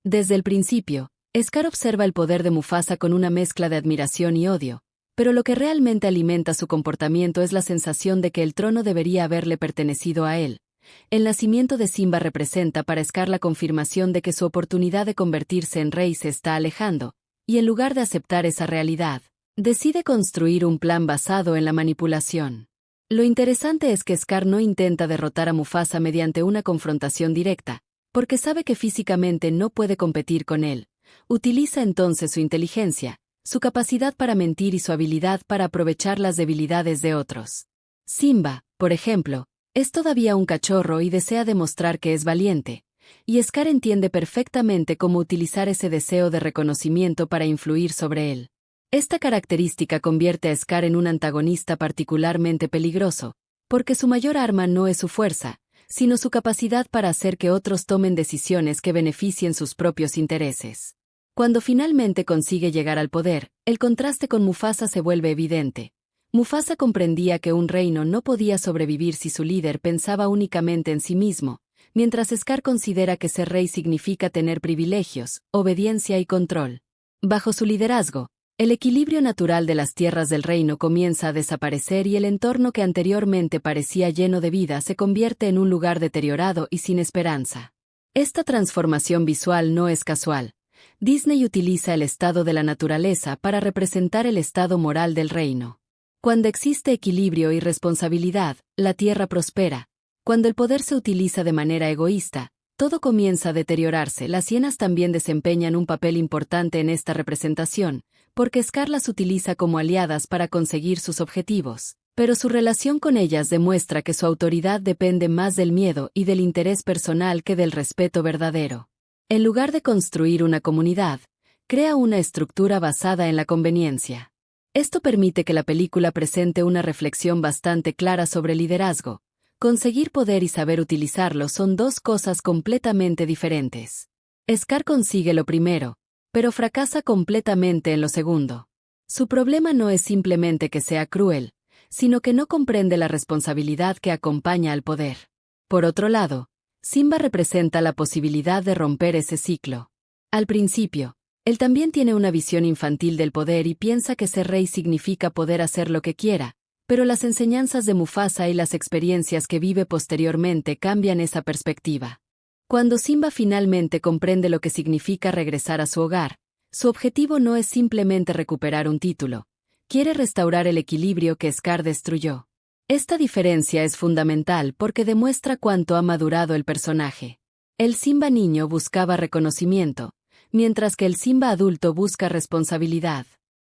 Desde el principio, Scar observa el poder de Mufasa con una mezcla de admiración y odio, pero lo que realmente alimenta su comportamiento es la sensación de que el trono debería haberle pertenecido a él. El nacimiento de Simba representa para Scar la confirmación de que su oportunidad de convertirse en rey se está alejando, y en lugar de aceptar esa realidad, decide construir un plan basado en la manipulación. Lo interesante es que Scar no intenta derrotar a Mufasa mediante una confrontación directa, porque sabe que físicamente no puede competir con él. Utiliza entonces su inteligencia, su capacidad para mentir y su habilidad para aprovechar las debilidades de otros. Simba, por ejemplo, es todavía un cachorro y desea demostrar que es valiente, y Scar entiende perfectamente cómo utilizar ese deseo de reconocimiento para influir sobre él. Esta característica convierte a Scar en un antagonista particularmente peligroso, porque su mayor arma no es su fuerza, sino su capacidad para hacer que otros tomen decisiones que beneficien sus propios intereses. Cuando finalmente consigue llegar al poder, el contraste con Mufasa se vuelve evidente. Mufasa comprendía que un reino no podía sobrevivir si su líder pensaba únicamente en sí mismo, mientras Scar considera que ser rey significa tener privilegios, obediencia y control. Bajo su liderazgo, el equilibrio natural de las tierras del reino comienza a desaparecer y el entorno que anteriormente parecía lleno de vida se convierte en un lugar deteriorado y sin esperanza. Esta transformación visual no es casual. Disney utiliza el estado de la naturaleza para representar el estado moral del reino. Cuando existe equilibrio y responsabilidad, la tierra prospera. Cuando el poder se utiliza de manera egoísta, todo comienza a deteriorarse. Las hienas también desempeñan un papel importante en esta representación, porque Scar las utiliza como aliadas para conseguir sus objetivos, pero su relación con ellas demuestra que su autoridad depende más del miedo y del interés personal que del respeto verdadero. En lugar de construir una comunidad, crea una estructura basada en la conveniencia. Esto permite que la película presente una reflexión bastante clara sobre liderazgo. Conseguir poder y saber utilizarlo son dos cosas completamente diferentes. Scar consigue lo primero, pero fracasa completamente en lo segundo. Su problema no es simplemente que sea cruel, sino que no comprende la responsabilidad que acompaña al poder. Por otro lado, Simba representa la posibilidad de romper ese ciclo. Al principio, él también tiene una visión infantil del poder y piensa que ser rey significa poder hacer lo que quiera, pero las enseñanzas de Mufasa y las experiencias que vive posteriormente cambian esa perspectiva. Cuando Simba finalmente comprende lo que significa regresar a su hogar, su objetivo no es simplemente recuperar un título, quiere restaurar el equilibrio que Scar destruyó. Esta diferencia es fundamental porque demuestra cuánto ha madurado el personaje. El Simba niño buscaba reconocimiento, mientras que el Simba adulto busca responsabilidad.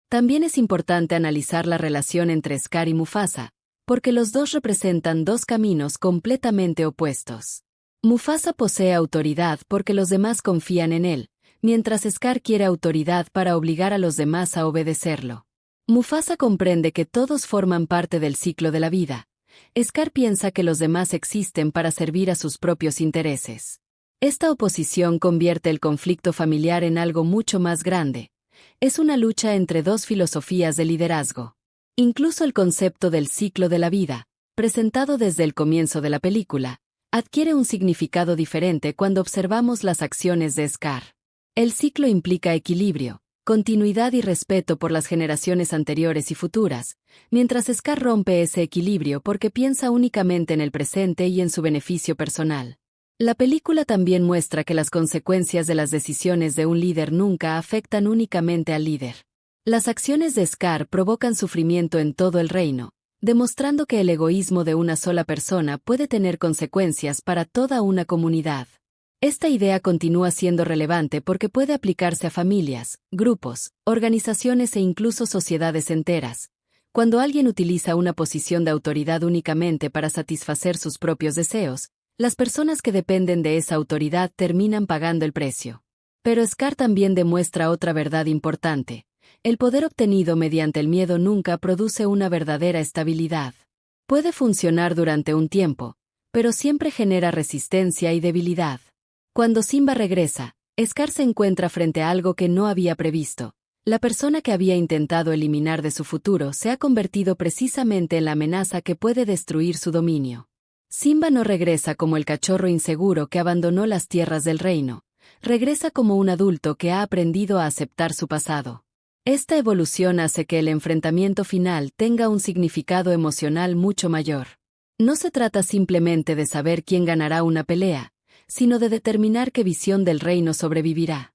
También es importante analizar la relación entre Scar y Mufasa, porque los dos representan dos caminos completamente opuestos. Mufasa posee autoridad porque los demás confían en él, mientras Scar quiere autoridad para obligar a los demás a obedecerlo. Mufasa comprende que todos forman parte del ciclo de la vida. Scar piensa que los demás existen para servir a sus propios intereses. Esta oposición convierte el conflicto familiar en algo mucho más grande. Es una lucha entre dos filosofías de liderazgo. Incluso el concepto del ciclo de la vida, presentado desde el comienzo de la película, adquiere un significado diferente cuando observamos las acciones de Scar. El ciclo implica equilibrio, continuidad y respeto por las generaciones anteriores y futuras, mientras Scar rompe ese equilibrio porque piensa únicamente en el presente y en su beneficio personal. La película también muestra que las consecuencias de las decisiones de un líder nunca afectan únicamente al líder. Las acciones de Scar provocan sufrimiento en todo el reino, demostrando que el egoísmo de una sola persona puede tener consecuencias para toda una comunidad. Esta idea continúa siendo relevante porque puede aplicarse a familias, grupos, organizaciones e incluso sociedades enteras. Cuando alguien utiliza una posición de autoridad únicamente para satisfacer sus propios deseos, las personas que dependen de esa autoridad terminan pagando el precio. Pero Scar también demuestra otra verdad importante. El poder obtenido mediante el miedo nunca produce una verdadera estabilidad. Puede funcionar durante un tiempo, pero siempre genera resistencia y debilidad. Cuando Simba regresa, Scar se encuentra frente a algo que no había previsto. La persona que había intentado eliminar de su futuro se ha convertido precisamente en la amenaza que puede destruir su dominio. Simba no regresa como el cachorro inseguro que abandonó las tierras del reino. Regresa como un adulto que ha aprendido a aceptar su pasado. Esta evolución hace que el enfrentamiento final tenga un significado emocional mucho mayor. No se trata simplemente de saber quién ganará una pelea, sino de determinar qué visión del reino sobrevivirá.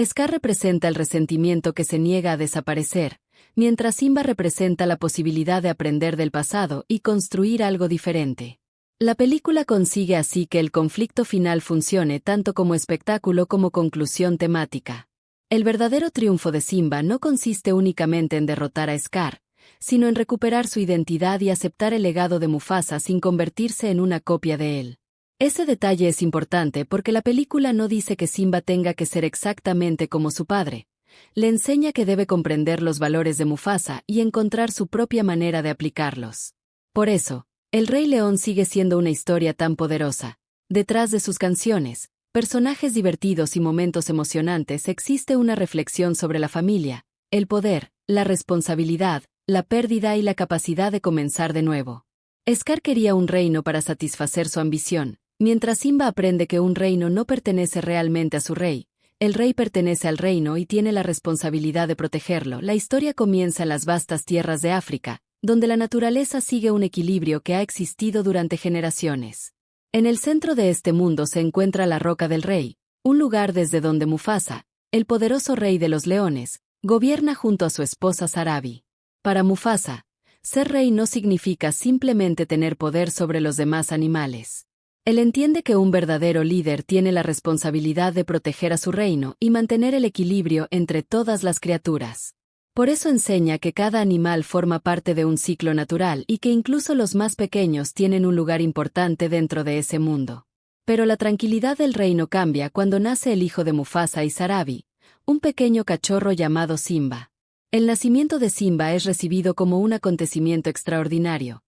Scar representa el resentimiento que se niega a desaparecer, mientras Simba representa la posibilidad de aprender del pasado y construir algo diferente. La película consigue así que el conflicto final funcione tanto como espectáculo como conclusión temática. El verdadero triunfo de Simba no consiste únicamente en derrotar a Scar, sino en recuperar su identidad y aceptar el legado de Mufasa sin convertirse en una copia de él. Ese detalle es importante porque la película no dice que Simba tenga que ser exactamente como su padre. Le enseña que debe comprender los valores de Mufasa y encontrar su propia manera de aplicarlos. Por eso, El Rey León sigue siendo una historia tan poderosa. Detrás de sus canciones, personajes divertidos y momentos emocionantes existe una reflexión sobre la familia, el poder, la responsabilidad, la pérdida y la capacidad de comenzar de nuevo. Scar quería un reino para satisfacer su ambición, mientras Simba aprende que un reino no pertenece realmente a su rey. El rey pertenece al reino y tiene la responsabilidad de protegerlo. La historia comienza en las vastas tierras de África, donde la naturaleza sigue un equilibrio que ha existido durante generaciones. En el centro de este mundo se encuentra la Roca del Rey, un lugar desde donde Mufasa, el poderoso rey de los leones, gobierna junto a su esposa Sarabi. Para Mufasa, ser rey no significa simplemente tener poder sobre los demás animales. Él entiende que un verdadero líder tiene la responsabilidad de proteger a su reino y mantener el equilibrio entre todas las criaturas. Por eso enseña que cada animal forma parte de un ciclo natural y que incluso los más pequeños tienen un lugar importante dentro de ese mundo. Pero la tranquilidad del reino cambia cuando nace el hijo de Mufasa y Sarabi, un pequeño cachorro llamado Simba. El nacimiento de Simba es recibido como un acontecimiento extraordinario.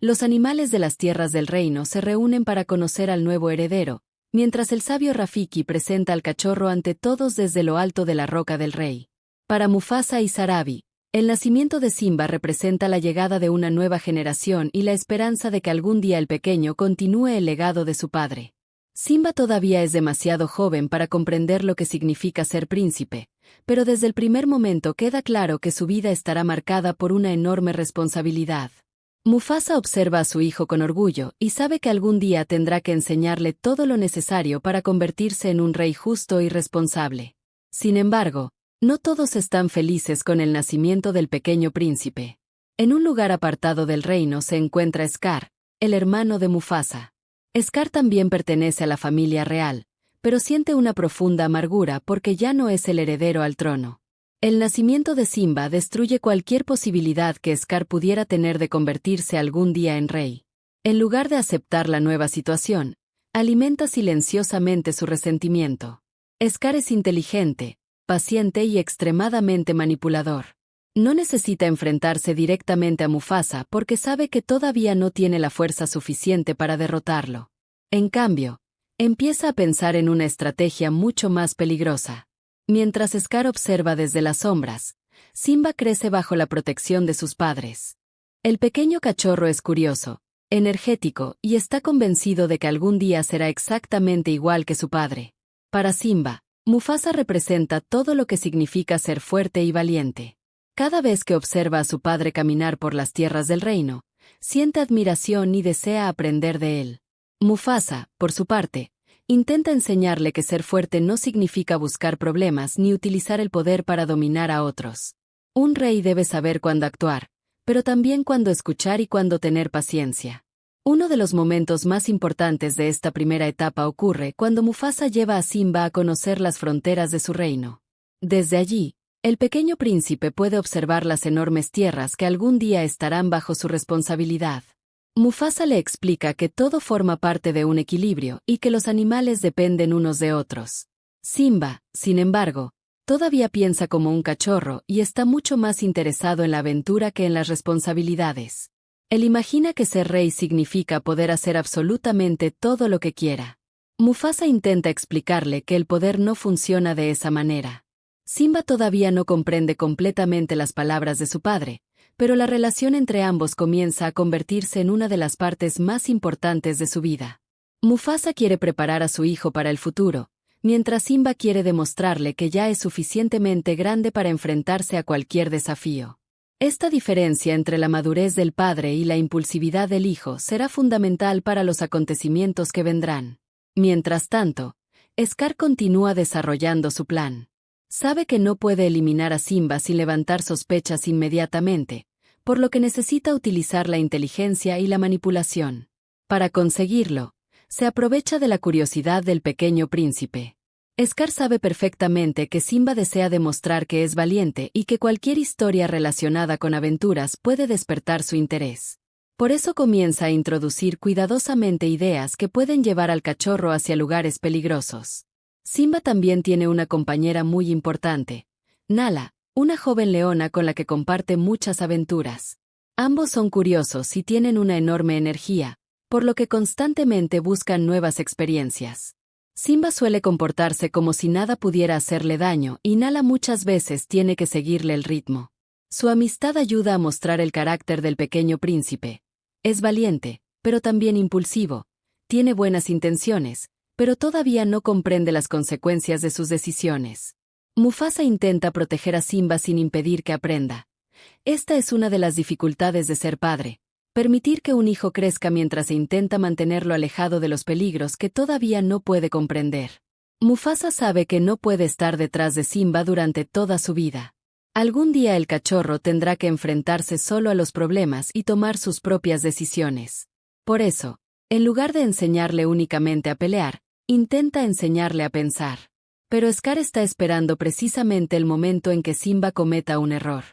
Los animales de las tierras del reino se reúnen para conocer al nuevo heredero, mientras el sabio Rafiki presenta al cachorro ante todos desde lo alto de la Roca del Rey. Para Mufasa y Sarabi, el nacimiento de Simba representa la llegada de una nueva generación y la esperanza de que algún día el pequeño continúe el legado de su padre. Simba todavía es demasiado joven para comprender lo que significa ser príncipe, pero desde el primer momento queda claro que su vida estará marcada por una enorme responsabilidad. Mufasa observa a su hijo con orgullo y sabe que algún día tendrá que enseñarle todo lo necesario para convertirse en un rey justo y responsable. Sin embargo, no todos están felices con el nacimiento del pequeño príncipe. En un lugar apartado del reino se encuentra Scar, el hermano de Mufasa. Scar también pertenece a la familia real, pero siente una profunda amargura porque ya no es el heredero al trono. El nacimiento de Simba destruye cualquier posibilidad que Scar pudiera tener de convertirse algún día en rey. En lugar de aceptar la nueva situación, alimenta silenciosamente su resentimiento. Scar es inteligente, paciente y extremadamente manipulador. No necesita enfrentarse directamente a Mufasa porque sabe que todavía no tiene la fuerza suficiente para derrotarlo. En cambio, empieza a pensar en una estrategia mucho más peligrosa. Mientras Scar observa desde las sombras, Simba crece bajo la protección de sus padres. El pequeño cachorro es curioso, energético y está convencido de que algún día será exactamente igual que su padre. Para Simba, Mufasa representa todo lo que significa ser fuerte y valiente. Cada vez que observa a su padre caminar por las tierras del reino, siente admiración y desea aprender de él. Mufasa, por su parte, intenta enseñarle que ser fuerte no significa buscar problemas ni utilizar el poder para dominar a otros. Un rey debe saber cuándo actuar, pero también cuándo escuchar y cuándo tener paciencia. Uno de los momentos más importantes de esta primera etapa ocurre cuando Mufasa lleva a Simba a conocer las fronteras de su reino. Desde allí, el pequeño príncipe puede observar las enormes tierras que algún día estarán bajo su responsabilidad. Mufasa le explica que todo forma parte de un equilibrio y que los animales dependen unos de otros. Simba, sin embargo, todavía piensa como un cachorro y está mucho más interesado en la aventura que en las responsabilidades. Él imagina que ser rey significa poder hacer absolutamente todo lo que quiera. Mufasa intenta explicarle que el poder no funciona de esa manera. Simba todavía no comprende completamente las palabras de su padre, pero la relación entre ambos comienza a convertirse en una de las partes más importantes de su vida. Mufasa quiere preparar a su hijo para el futuro, mientras Simba quiere demostrarle que ya es suficientemente grande para enfrentarse a cualquier desafío. Esta diferencia entre la madurez del padre y la impulsividad del hijo será fundamental para los acontecimientos que vendrán. Mientras tanto, Scar continúa desarrollando su plan. Sabe que no puede eliminar a Simba sin levantar sospechas inmediatamente, por lo que necesita utilizar la inteligencia y la manipulación. Para conseguirlo, se aprovecha de la curiosidad del pequeño príncipe. Scar sabe perfectamente que Simba desea demostrar que es valiente y que cualquier historia relacionada con aventuras puede despertar su interés. Por eso comienza a introducir cuidadosamente ideas que pueden llevar al cachorro hacia lugares peligrosos. Simba también tiene una compañera muy importante, Nala, una joven leona con la que comparte muchas aventuras. Ambos son curiosos y tienen una enorme energía, por lo que constantemente buscan nuevas experiencias. Simba suele comportarse como si nada pudiera hacerle daño y Nala muchas veces tiene que seguirle el ritmo. Su amistad ayuda a mostrar el carácter del pequeño príncipe. Es valiente, pero también impulsivo. Tiene buenas intenciones, pero todavía no comprende las consecuencias de sus decisiones. Mufasa intenta proteger a Simba sin impedir que aprenda. Esta es una de las dificultades de ser padre. Permitir que un hijo crezca mientras se intenta mantenerlo alejado de los peligros que todavía no puede comprender. Mufasa sabe que no puede estar detrás de Simba durante toda su vida. Algún día el cachorro tendrá que enfrentarse solo a los problemas y tomar sus propias decisiones. Por eso, en lugar de enseñarle únicamente a pelear, intenta enseñarle a pensar. Pero Scar está esperando precisamente el momento en que Simba cometa un error.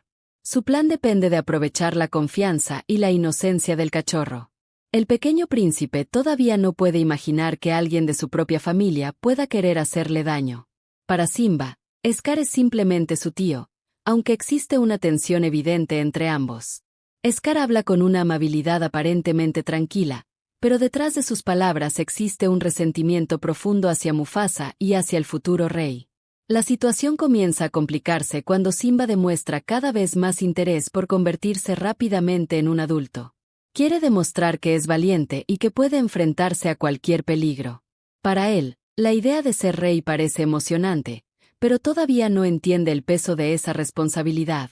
Su plan depende de aprovechar la confianza y la inocencia del cachorro. El pequeño príncipe todavía no puede imaginar que alguien de su propia familia pueda querer hacerle daño. Para Simba, Scar es simplemente su tío, aunque existe una tensión evidente entre ambos. Scar habla con una amabilidad aparentemente tranquila, pero detrás de sus palabras existe un resentimiento profundo hacia Mufasa y hacia el futuro rey. La situación comienza a complicarse cuando Simba demuestra cada vez más interés por convertirse rápidamente en un adulto. Quiere demostrar que es valiente y que puede enfrentarse a cualquier peligro. Para él, la idea de ser rey parece emocionante, pero todavía no entiende el peso de esa responsabilidad.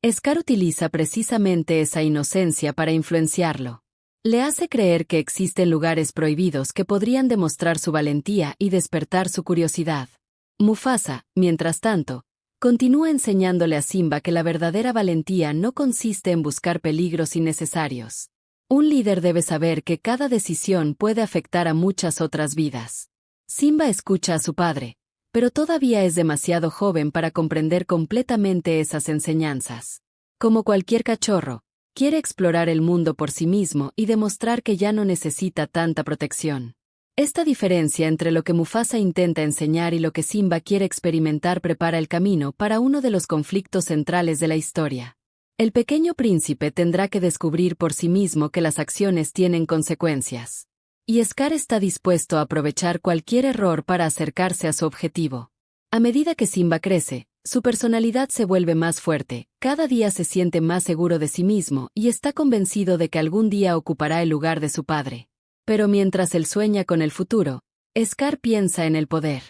Scar utiliza precisamente esa inocencia para influenciarlo. Le hace creer que existen lugares prohibidos que podrían demostrar su valentía y despertar su curiosidad. Mufasa, mientras tanto, continúa enseñándole a Simba que la verdadera valentía no consiste en buscar peligros innecesarios. Un líder debe saber que cada decisión puede afectar a muchas otras vidas. Simba escucha a su padre, pero todavía es demasiado joven para comprender completamente esas enseñanzas. Como cualquier cachorro, quiere explorar el mundo por sí mismo y demostrar que ya no necesita tanta protección. Esta diferencia entre lo que Mufasa intenta enseñar y lo que Simba quiere experimentar prepara el camino para uno de los conflictos centrales de la historia. El pequeño príncipe tendrá que descubrir por sí mismo que las acciones tienen consecuencias. Y Scar está dispuesto a aprovechar cualquier error para acercarse a su objetivo. A medida que Simba crece, su personalidad se vuelve más fuerte, cada día se siente más seguro de sí mismo y está convencido de que algún día ocupará el lugar de su padre. Pero mientras él sueña con el futuro, Scar piensa en el poder.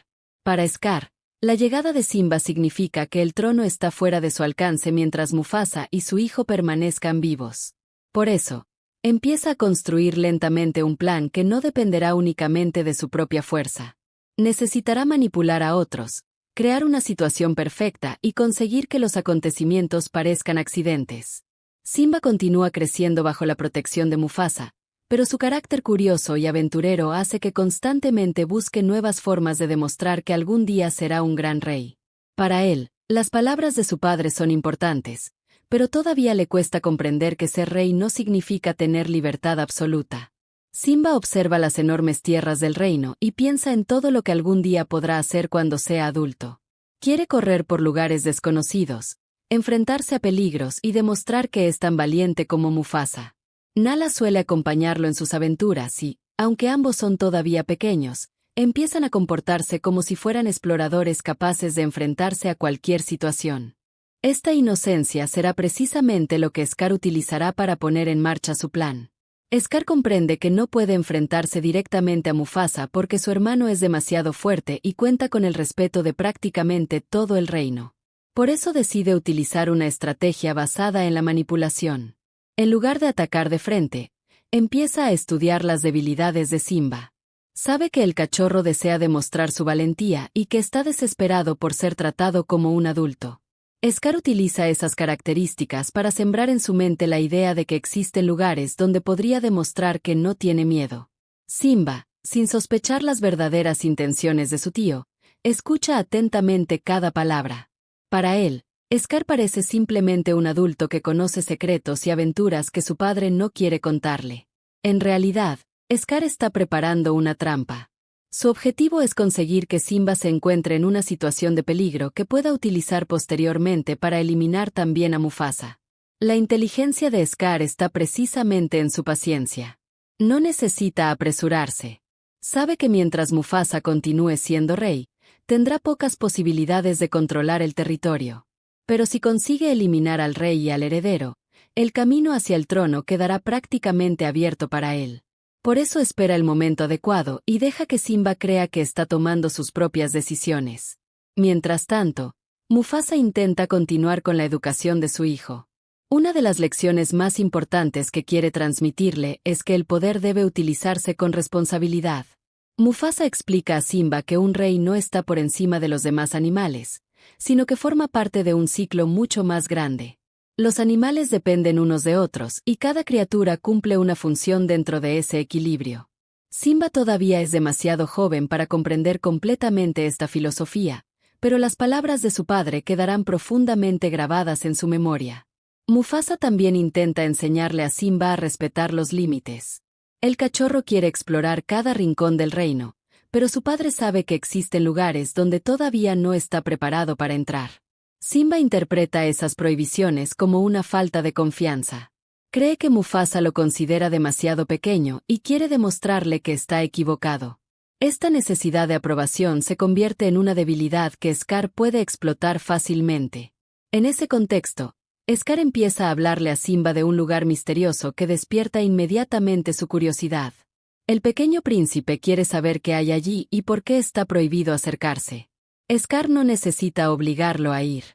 Para Scar, la llegada de Simba significa que el trono está fuera de su alcance mientras Mufasa y su hijo permanezcan vivos. Por eso, empieza a construir lentamente un plan que no dependerá únicamente de su propia fuerza. Necesitará manipular a otros, crear una situación perfecta y conseguir que los acontecimientos parezcan accidentes. Simba continúa creciendo bajo la protección de Mufasa, pero su carácter curioso y aventurero hace que constantemente busque nuevas formas de demostrar que algún día será un gran rey. Para él, las palabras de su padre son importantes, pero todavía le cuesta comprender que ser rey no significa tener libertad absoluta. Simba observa las enormes tierras del reino y piensa en todo lo que algún día podrá hacer cuando sea adulto. Quiere correr por lugares desconocidos, enfrentarse a peligros y demostrar que es tan valiente como Mufasa. Nala suele acompañarlo en sus aventuras y, aunque ambos son todavía pequeños, empiezan a comportarse como si fueran exploradores capaces de enfrentarse a cualquier situación. Esta inocencia será precisamente lo que Scar utilizará para poner en marcha su plan. Scar comprende que no puede enfrentarse directamente a Mufasa porque su hermano es demasiado fuerte y cuenta con el respeto de prácticamente todo el reino. Por eso decide utilizar una estrategia basada en la manipulación. En lugar de atacar de frente, empieza a estudiar las debilidades de Simba. Sabe que el cachorro desea demostrar su valentía y que está desesperado por ser tratado como un adulto. Scar utiliza esas características para sembrar en su mente la idea de que existen lugares donde podría demostrar que no tiene miedo. Simba, sin sospechar las verdaderas intenciones de su tío, escucha atentamente cada palabra. Para él, Scar parece simplemente un adulto que conoce secretos y aventuras que su padre no quiere contarle. En realidad, Scar está preparando una trampa. Su objetivo es conseguir que Simba se encuentre en una situación de peligro que pueda utilizar posteriormente para eliminar también a Mufasa. La inteligencia de Scar está precisamente en su paciencia. No necesita apresurarse. Sabe que mientras Mufasa continúe siendo rey, tendrá pocas posibilidades de controlar el territorio. Pero si consigue eliminar al rey y al heredero, el camino hacia el trono quedará prácticamente abierto para él. Por eso espera el momento adecuado y deja que Simba crea que está tomando sus propias decisiones. Mientras tanto, Mufasa intenta continuar con la educación de su hijo. Una de las lecciones más importantes que quiere transmitirle es que el poder debe utilizarse con responsabilidad. Mufasa explica a Simba que un rey no está por encima de los demás animales, sino que forma parte de un ciclo mucho más grande. Los animales dependen unos de otros y cada criatura cumple una función dentro de ese equilibrio. Simba todavía es demasiado joven para comprender completamente esta filosofía, pero las palabras de su padre quedarán profundamente grabadas en su memoria. Mufasa también intenta enseñarle a Simba a respetar los límites. El cachorro quiere explorar cada rincón del reino, pero su padre sabe que existen lugares donde todavía no está preparado para entrar. Simba interpreta esas prohibiciones como una falta de confianza. Cree que Mufasa lo considera demasiado pequeño y quiere demostrarle que está equivocado. Esta necesidad de aprobación se convierte en una debilidad que Scar puede explotar fácilmente. En ese contexto, Scar empieza a hablarle a Simba de un lugar misterioso que despierta inmediatamente su curiosidad. El pequeño príncipe quiere saber qué hay allí y por qué está prohibido acercarse. Scar no necesita obligarlo a ir.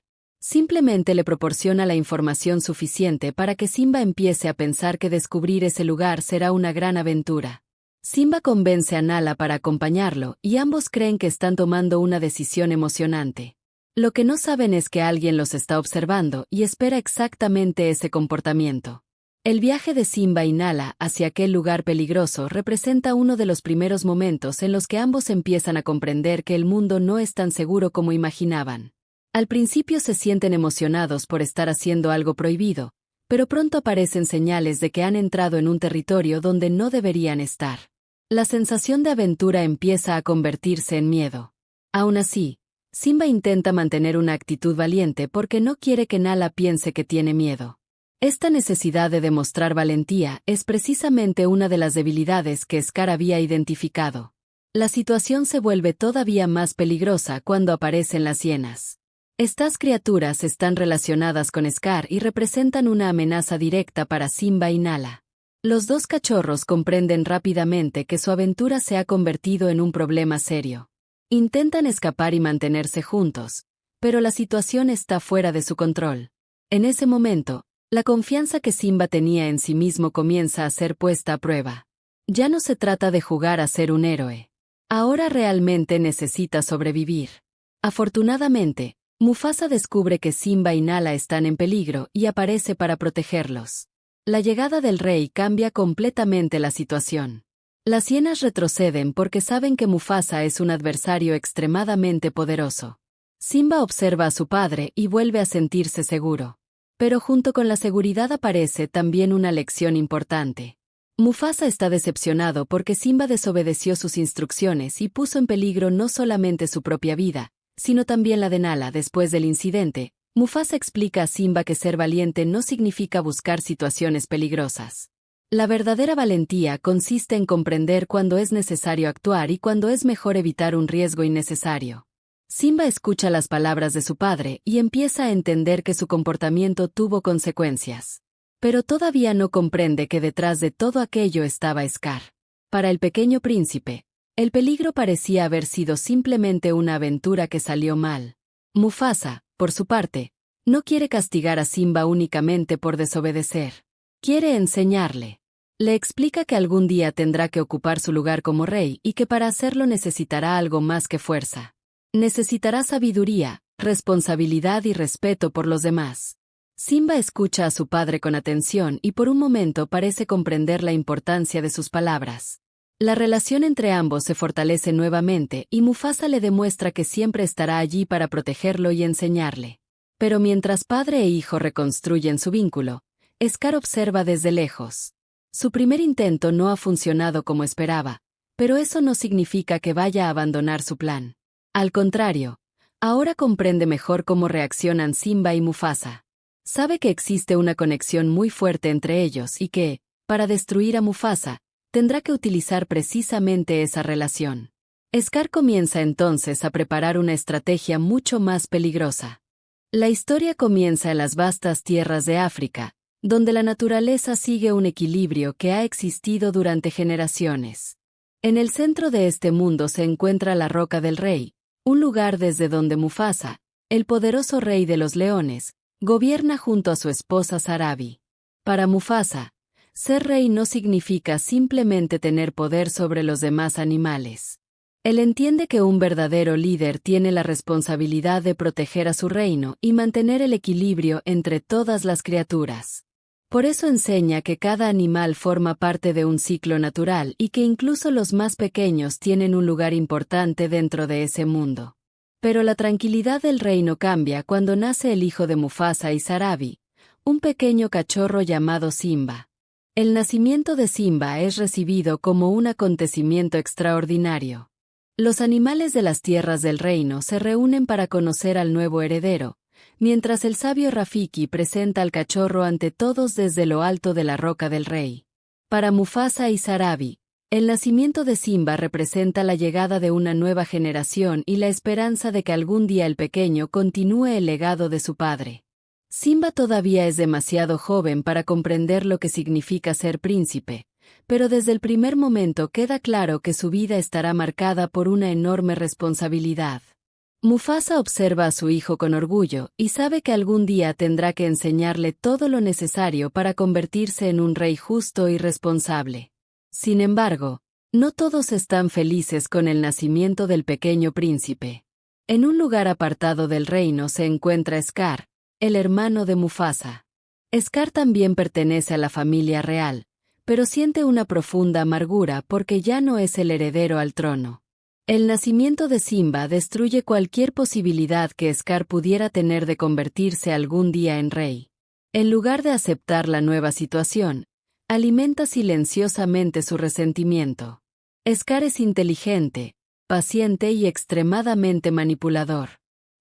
Simplemente le proporciona la información suficiente para que Simba empiece a pensar que descubrir ese lugar será una gran aventura. Simba convence a Nala para acompañarlo y ambos creen que están tomando una decisión emocionante. Lo que no saben es que alguien los está observando y espera exactamente ese comportamiento. El viaje de Simba y Nala hacia aquel lugar peligroso representa uno de los primeros momentos en los que ambos empiezan a comprender que el mundo no es tan seguro como imaginaban. Al principio se sienten emocionados por estar haciendo algo prohibido, pero pronto aparecen señales de que han entrado en un territorio donde no deberían estar. La sensación de aventura empieza a convertirse en miedo. Aún así, Simba intenta mantener una actitud valiente porque no quiere que Nala piense que tiene miedo. Esta necesidad de demostrar valentía es precisamente una de las debilidades que Scar había identificado. La situación se vuelve todavía más peligrosa cuando aparecen las hienas. Estas criaturas están relacionadas con Scar y representan una amenaza directa para Simba y Nala. Los dos cachorros comprenden rápidamente que su aventura se ha convertido en un problema serio. Intentan escapar y mantenerse juntos, pero la situación está fuera de su control. En ese momento, la confianza que Simba tenía en sí mismo comienza a ser puesta a prueba. Ya no se trata de jugar a ser un héroe. Ahora realmente necesita sobrevivir. Afortunadamente, Mufasa descubre que Simba y Nala están en peligro y aparece para protegerlos. La llegada del rey cambia completamente la situación. Las hienas retroceden porque saben que Mufasa es un adversario extremadamente poderoso. Simba observa a su padre y vuelve a sentirse seguro. Pero junto con la seguridad aparece también una lección importante. Mufasa está decepcionado porque Simba desobedeció sus instrucciones y puso en peligro no solamente su propia vida, sino también la de Nala. Después del incidente, Mufasa explica a Simba que ser valiente no significa buscar situaciones peligrosas. La verdadera valentía consiste en comprender cuándo es necesario actuar y cuándo es mejor evitar un riesgo innecesario. Simba escucha las palabras de su padre y empieza a entender que su comportamiento tuvo consecuencias. Pero todavía no comprende que detrás de todo aquello estaba Scar. Para el pequeño príncipe, el peligro parecía haber sido simplemente una aventura que salió mal. Mufasa, por su parte, no quiere castigar a Simba únicamente por desobedecer. Quiere enseñarle. Le explica que algún día tendrá que ocupar su lugar como rey y que para hacerlo necesitará algo más que fuerza. Necesitará sabiduría, responsabilidad y respeto por los demás. Simba escucha a su padre con atención y por un momento parece comprender la importancia de sus palabras. La relación entre ambos se fortalece nuevamente y Mufasa le demuestra que siempre estará allí para protegerlo y enseñarle. Pero mientras padre e hijo reconstruyen su vínculo, Scar observa desde lejos. Su primer intento no ha funcionado como esperaba, pero eso no significa que vaya a abandonar su plan. Al contrario, ahora comprende mejor cómo reaccionan Simba y Mufasa. Sabe que existe una conexión muy fuerte entre ellos y que, para destruir a Mufasa, tendrá que utilizar precisamente esa relación. Scar comienza entonces a preparar una estrategia mucho más peligrosa. La historia comienza en las vastas tierras de África, donde la naturaleza sigue un equilibrio que ha existido durante generaciones. En el centro de este mundo se encuentra la Roca del Rey, un lugar desde donde Mufasa, el poderoso rey de los leones, gobierna junto a su esposa Sarabi. Para Mufasa, ser rey no significa simplemente tener poder sobre los demás animales. Él entiende que un verdadero líder tiene la responsabilidad de proteger a su reino y mantener el equilibrio entre todas las criaturas. Por eso enseña que cada animal forma parte de un ciclo natural y que incluso los más pequeños tienen un lugar importante dentro de ese mundo. Pero la tranquilidad del reino cambia cuando nace el hijo de Mufasa y Sarabi, un pequeño cachorro llamado Simba. El nacimiento de Simba es recibido como un acontecimiento extraordinario. Los animales de las tierras del reino se reúnen para conocer al nuevo heredero, mientras el sabio Rafiki presenta al cachorro ante todos desde lo alto de la Roca del Rey. Para Mufasa y Sarabi, el nacimiento de Simba representa la llegada de una nueva generación y la esperanza de que algún día el pequeño continúe el legado de su padre. Simba todavía es demasiado joven para comprender lo que significa ser príncipe, pero desde el primer momento queda claro que su vida estará marcada por una enorme responsabilidad. Mufasa observa a su hijo con orgullo y sabe que algún día tendrá que enseñarle todo lo necesario para convertirse en un rey justo y responsable. Sin embargo, no todos están felices con el nacimiento del pequeño príncipe. En un lugar apartado del reino se encuentra Scar, el hermano de Mufasa. Scar también pertenece a la familia real, pero siente una profunda amargura porque ya no es el heredero al trono. El nacimiento de Simba destruye cualquier posibilidad que Scar pudiera tener de convertirse algún día en rey. En lugar de aceptar la nueva situación, alimenta silenciosamente su resentimiento. Scar es inteligente, paciente y extremadamente manipulador.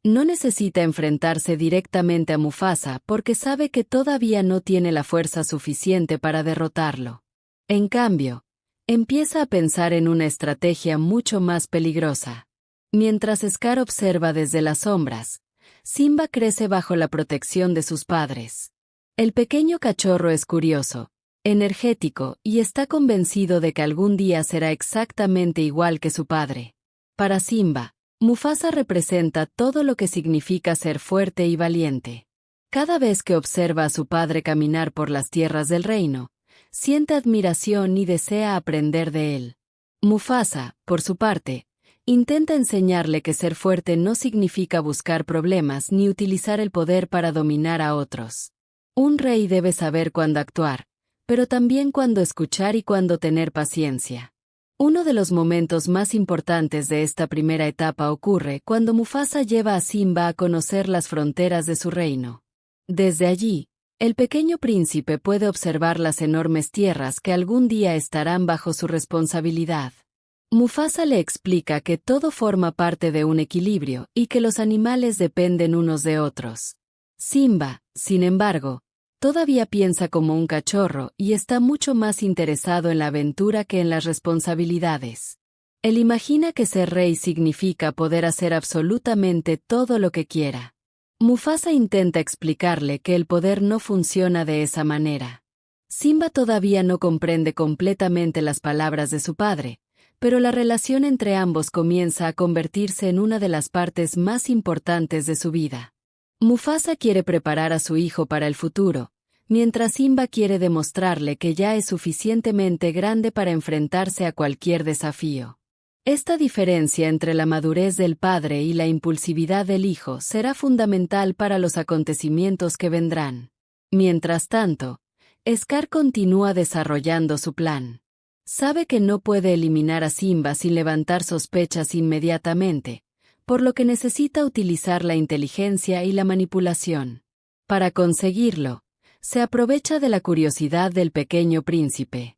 No necesita enfrentarse directamente a Mufasa porque sabe que todavía no tiene la fuerza suficiente para derrotarlo. En cambio, empieza a pensar en una estrategia mucho más peligrosa. Mientras Scar observa desde las sombras, Simba crece bajo la protección de sus padres. El pequeño cachorro es curioso, energético y está convencido de que algún día será exactamente igual que su padre. Para Simba, Mufasa representa todo lo que significa ser fuerte y valiente. Cada vez que observa a su padre caminar por las tierras del reino, siente admiración y desea aprender de él. Mufasa, por su parte, intenta enseñarle que ser fuerte no significa buscar problemas ni utilizar el poder para dominar a otros. Un rey debe saber cuándo actuar, pero también cuándo escuchar y cuándo tener paciencia. Uno de los momentos más importantes de esta primera etapa ocurre cuando Mufasa lleva a Simba a conocer las fronteras de su reino. Desde allí, el pequeño príncipe puede observar las enormes tierras que algún día estarán bajo su responsabilidad. Mufasa le explica que todo forma parte de un equilibrio y que los animales dependen unos de otros. Simba, sin embargo, Todavía piensa como un cachorro y está mucho más interesado en la aventura que en las responsabilidades. Él imagina que ser rey significa poder hacer absolutamente todo lo que quiera. Mufasa intenta explicarle que el poder no funciona de esa manera. Simba todavía no comprende completamente las palabras de su padre, pero la relación entre ambos comienza a convertirse en una de las partes más importantes de su vida. Mufasa quiere preparar a su hijo para el futuro, mientras Simba quiere demostrarle que ya es suficientemente grande para enfrentarse a cualquier desafío. Esta diferencia entre la madurez del padre y la impulsividad del hijo será fundamental para los acontecimientos que vendrán. Mientras tanto, Scar continúa desarrollando su plan. Sabe que no puede eliminar a Simba sin levantar sospechas inmediatamente, por lo que necesita utilizar la inteligencia y la manipulación. Para conseguirlo, se aprovecha de la curiosidad del pequeño príncipe.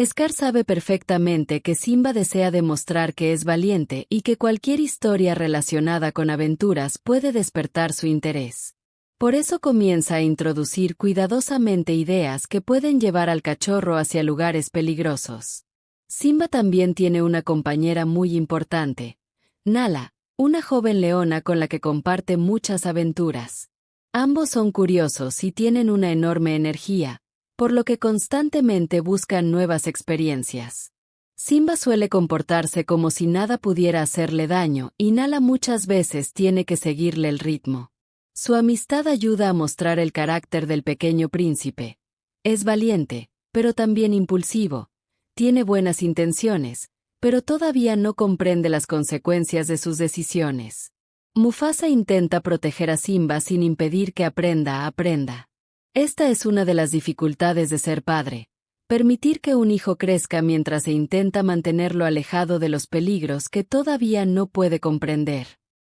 Scar sabe perfectamente que Simba desea demostrar que es valiente y que cualquier historia relacionada con aventuras puede despertar su interés. Por eso comienza a introducir cuidadosamente ideas que pueden llevar al cachorro hacia lugares peligrosos. Simba también tiene una compañera muy importante, Nala, una joven leona con la que comparte muchas aventuras. Ambos son curiosos y tienen una enorme energía, por lo que constantemente buscan nuevas experiencias. Simba suele comportarse como si nada pudiera hacerle daño y Nala muchas veces tiene que seguirle el ritmo. Su amistad ayuda a mostrar el carácter del pequeño príncipe. Es valiente, pero también impulsivo. Tiene buenas intenciones, pero todavía no comprende las consecuencias de sus decisiones. Mufasa intenta proteger a Simba sin impedir que aprenda. Esta es una de las dificultades de ser padre. Permitir que un hijo crezca mientras se intenta mantenerlo alejado de los peligros que todavía no puede comprender.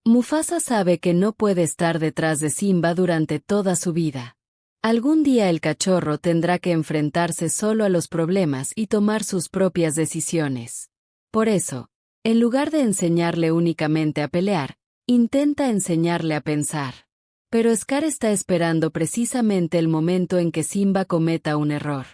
Mufasa sabe que no puede estar detrás de Simba durante toda su vida. Algún día el cachorro tendrá que enfrentarse solo a los problemas y tomar sus propias decisiones. Por eso, en lugar de enseñarle únicamente a pelear, intenta enseñarle a pensar. Pero Scar está esperando precisamente el momento en que Simba cometa un error.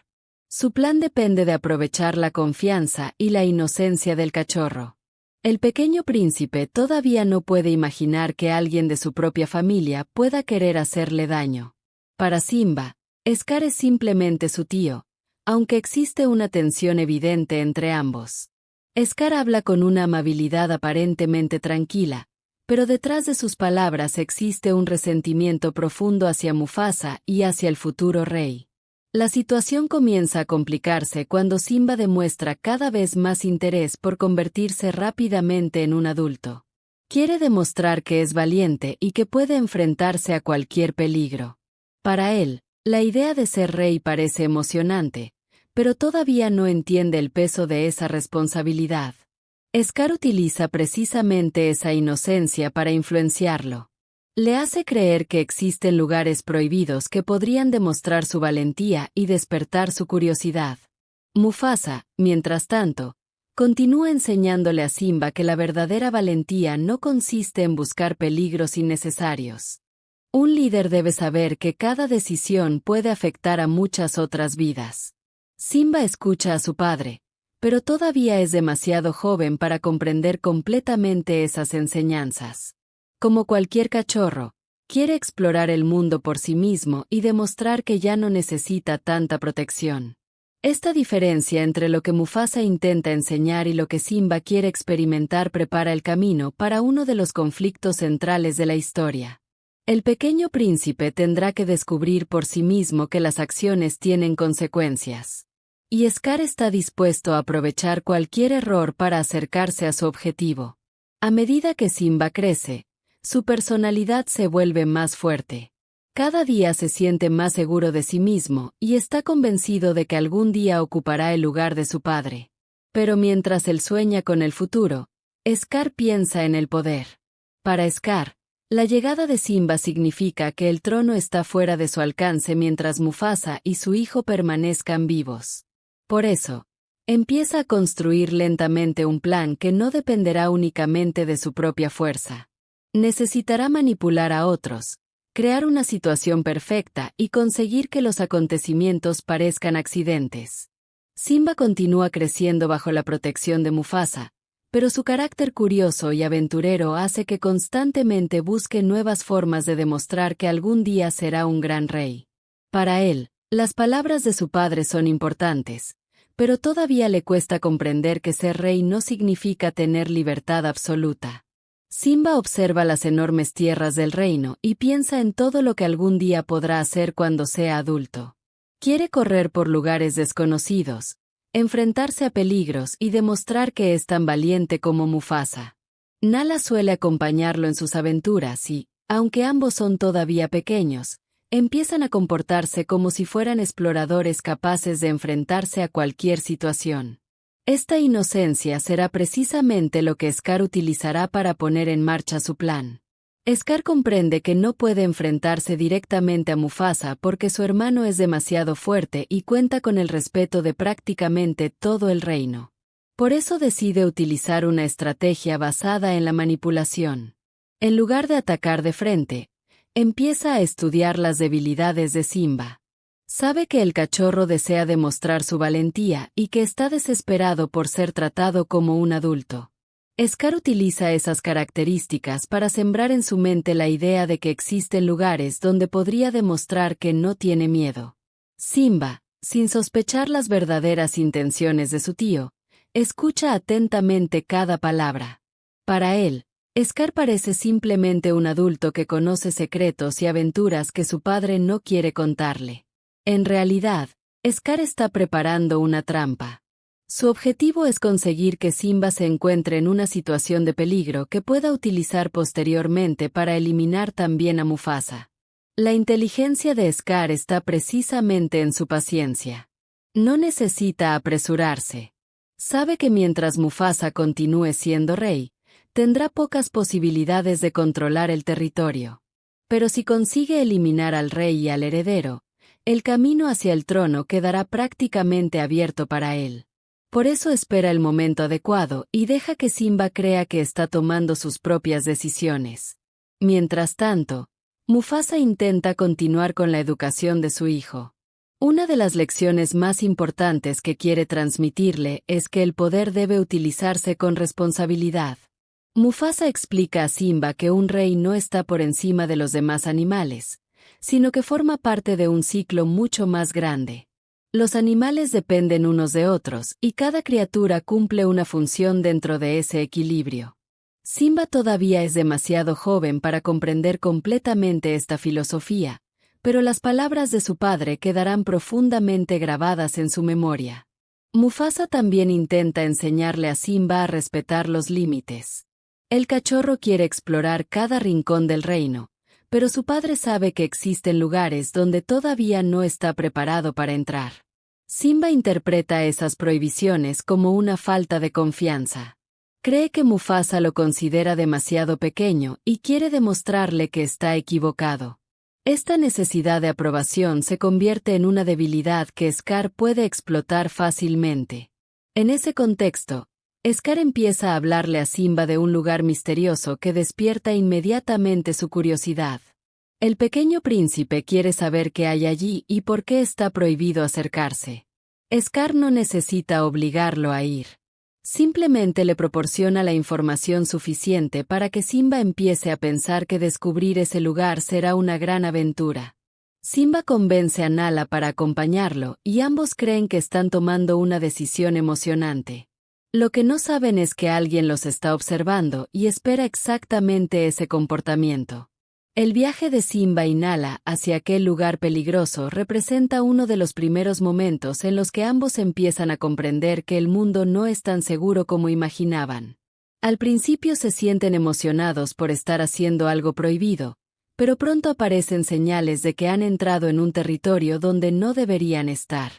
Su plan depende de aprovechar la confianza y la inocencia del cachorro. El pequeño príncipe todavía no puede imaginar que alguien de su propia familia pueda querer hacerle daño. Para Simba, Scar es simplemente su tío, aunque existe una tensión evidente entre ambos. Scar habla con una amabilidad aparentemente tranquila, pero detrás de sus palabras existe un resentimiento profundo hacia Mufasa y hacia el futuro rey. La situación comienza a complicarse cuando Simba demuestra cada vez más interés por convertirse rápidamente en un adulto. Quiere demostrar que es valiente y que puede enfrentarse a cualquier peligro. Para él, la idea de ser rey parece emocionante, pero todavía no entiende el peso de esa responsabilidad. Scar utiliza precisamente esa inocencia para influenciarlo. Le hace creer que existen lugares prohibidos que podrían demostrar su valentía y despertar su curiosidad. Mufasa, mientras tanto, continúa enseñándole a Simba que la verdadera valentía no consiste en buscar peligros innecesarios. Un líder debe saber que cada decisión puede afectar a muchas otras vidas. Simba escucha a su padre, pero todavía es demasiado joven para comprender completamente esas enseñanzas. Como cualquier cachorro, quiere explorar el mundo por sí mismo y demostrar que ya no necesita tanta protección. Esta diferencia entre lo que Mufasa intenta enseñar y lo que Simba quiere experimentar prepara el camino para uno de los conflictos centrales de la historia. El pequeño príncipe tendrá que descubrir por sí mismo que las acciones tienen consecuencias. Y Scar está dispuesto a aprovechar cualquier error para acercarse a su objetivo. A medida que Simba crece, su personalidad se vuelve más fuerte. Cada día se siente más seguro de sí mismo y está convencido de que algún día ocupará el lugar de su padre. Pero mientras él sueña con el futuro, Scar piensa en el poder. Para Scar, la llegada de Simba significa que el trono está fuera de su alcance mientras Mufasa y su hijo permanezcan vivos. Por eso, empieza a construir lentamente un plan que no dependerá únicamente de su propia fuerza. Necesitará manipular a otros, crear una situación perfecta y conseguir que los acontecimientos parezcan accidentes. Simba continúa creciendo bajo la protección de Mufasa, pero su carácter curioso y aventurero hace que constantemente busque nuevas formas de demostrar que algún día será un gran rey. Para él, las palabras de su padre son importantes, pero todavía le cuesta comprender que ser rey no significa tener libertad absoluta. Simba observa las enormes tierras del reino y piensa en todo lo que algún día podrá hacer cuando sea adulto. Quiere correr por lugares desconocidos, enfrentarse a peligros y demostrar que es tan valiente como Mufasa. Nala suele acompañarlo en sus aventuras y, aunque ambos son todavía pequeños, empiezan a comportarse como si fueran exploradores capaces de enfrentarse a cualquier situación. Esta inocencia será precisamente lo que Scar utilizará para poner en marcha su plan. Scar comprende que no puede enfrentarse directamente a Mufasa porque su hermano es demasiado fuerte y cuenta con el respeto de prácticamente todo el reino. Por eso decide utilizar una estrategia basada en la manipulación. En lugar de atacar de frente, empieza a estudiar las debilidades de Simba. Sabe que el cachorro desea demostrar su valentía y que está desesperado por ser tratado como un adulto. Scar utiliza esas características para sembrar en su mente la idea de que existen lugares donde podría demostrar que no tiene miedo. Simba, sin sospechar las verdaderas intenciones de su tío, escucha atentamente cada palabra. Para él, Scar parece simplemente un adulto que conoce secretos y aventuras que su padre no quiere contarle. En realidad, Scar está preparando una trampa. Su objetivo es conseguir que Simba se encuentre en una situación de peligro que pueda utilizar posteriormente para eliminar también a Mufasa. La inteligencia de Scar está precisamente en su paciencia. No necesita apresurarse. Sabe que mientras Mufasa continúe siendo rey, tendrá pocas posibilidades de controlar el territorio. Pero si consigue eliminar al rey y al heredero, el camino hacia el trono quedará prácticamente abierto para él. Por eso espera el momento adecuado y deja que Simba crea que está tomando sus propias decisiones. Mientras tanto, Mufasa intenta continuar con la educación de su hijo. Una de las lecciones más importantes que quiere transmitirle es que el poder debe utilizarse con responsabilidad. Mufasa explica a Simba que un rey no está por encima de los demás animales, sino que forma parte de un ciclo mucho más grande. Los animales dependen unos de otros y cada criatura cumple una función dentro de ese equilibrio. Simba todavía es demasiado joven para comprender completamente esta filosofía, pero las palabras de su padre quedarán profundamente grabadas en su memoria. Mufasa también intenta enseñarle a Simba a respetar los límites. El cachorro quiere explorar cada rincón del reino, pero su padre sabe que existen lugares donde todavía no está preparado para entrar. Simba interpreta esas prohibiciones como una falta de confianza. Cree que Mufasa lo considera demasiado pequeño y quiere demostrarle que está equivocado. Esta necesidad de aprobación se convierte en una debilidad que Scar puede explotar fácilmente. En ese contexto, Scar empieza a hablarle a Simba de un lugar misterioso que despierta inmediatamente su curiosidad. El pequeño príncipe quiere saber qué hay allí y por qué está prohibido acercarse. Scar no necesita obligarlo a ir. Simplemente le proporciona la información suficiente para que Simba empiece a pensar que descubrir ese lugar será una gran aventura. Simba convence a Nala para acompañarlo y ambos creen que están tomando una decisión emocionante. Lo que no saben es que alguien los está observando y espera exactamente ese comportamiento. El viaje de Simba y Nala hacia aquel lugar peligroso representa uno de los primeros momentos en los que ambos empiezan a comprender que el mundo no es tan seguro como imaginaban. Al principio se sienten emocionados por estar haciendo algo prohibido, pero pronto aparecen señales de que han entrado en un territorio donde no deberían estar.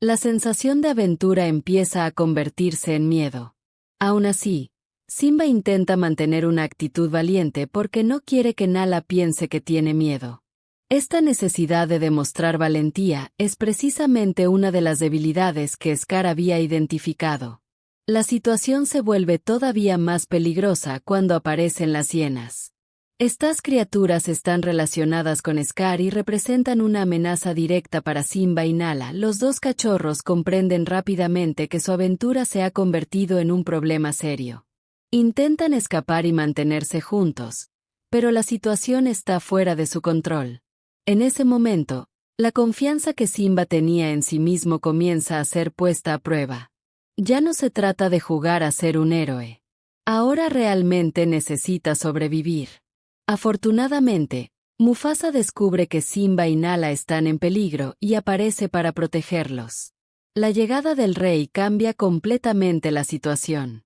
La sensación de aventura empieza a convertirse en miedo. Aún así, Simba intenta mantener una actitud valiente porque no quiere que Nala piense que tiene miedo. Esta necesidad de demostrar valentía es precisamente una de las debilidades que Scar había identificado. La situación se vuelve todavía más peligrosa cuando aparecen las hienas. Estas criaturas están relacionadas con Scar y representan una amenaza directa para Simba y Nala. Los dos cachorros comprenden rápidamente que su aventura se ha convertido en un problema serio. Intentan escapar y mantenerse juntos, pero la situación está fuera de su control. En ese momento, la confianza que Simba tenía en sí mismo comienza a ser puesta a prueba. Ya no se trata de jugar a ser un héroe. Ahora realmente necesita sobrevivir. Afortunadamente, Mufasa descubre que Simba y Nala están en peligro y aparece para protegerlos. La llegada del rey cambia completamente la situación.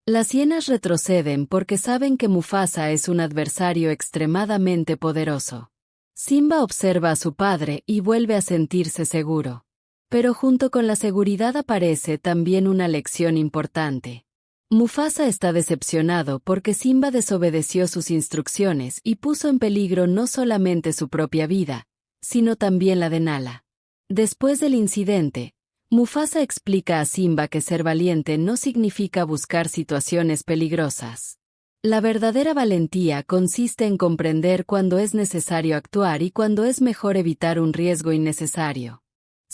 Las hienas retroceden porque saben que Mufasa es un adversario extremadamente poderoso. Simba observa a su padre y vuelve a sentirse seguro. Pero junto con la seguridad aparece también una lección importante. Mufasa está decepcionado porque Simba desobedeció sus instrucciones y puso en peligro no solamente su propia vida, sino también la de Nala. Después del incidente, Mufasa explica a Simba que ser valiente no significa buscar situaciones peligrosas. La verdadera valentía consiste en comprender cuándo es necesario actuar y cuándo es mejor evitar un riesgo innecesario.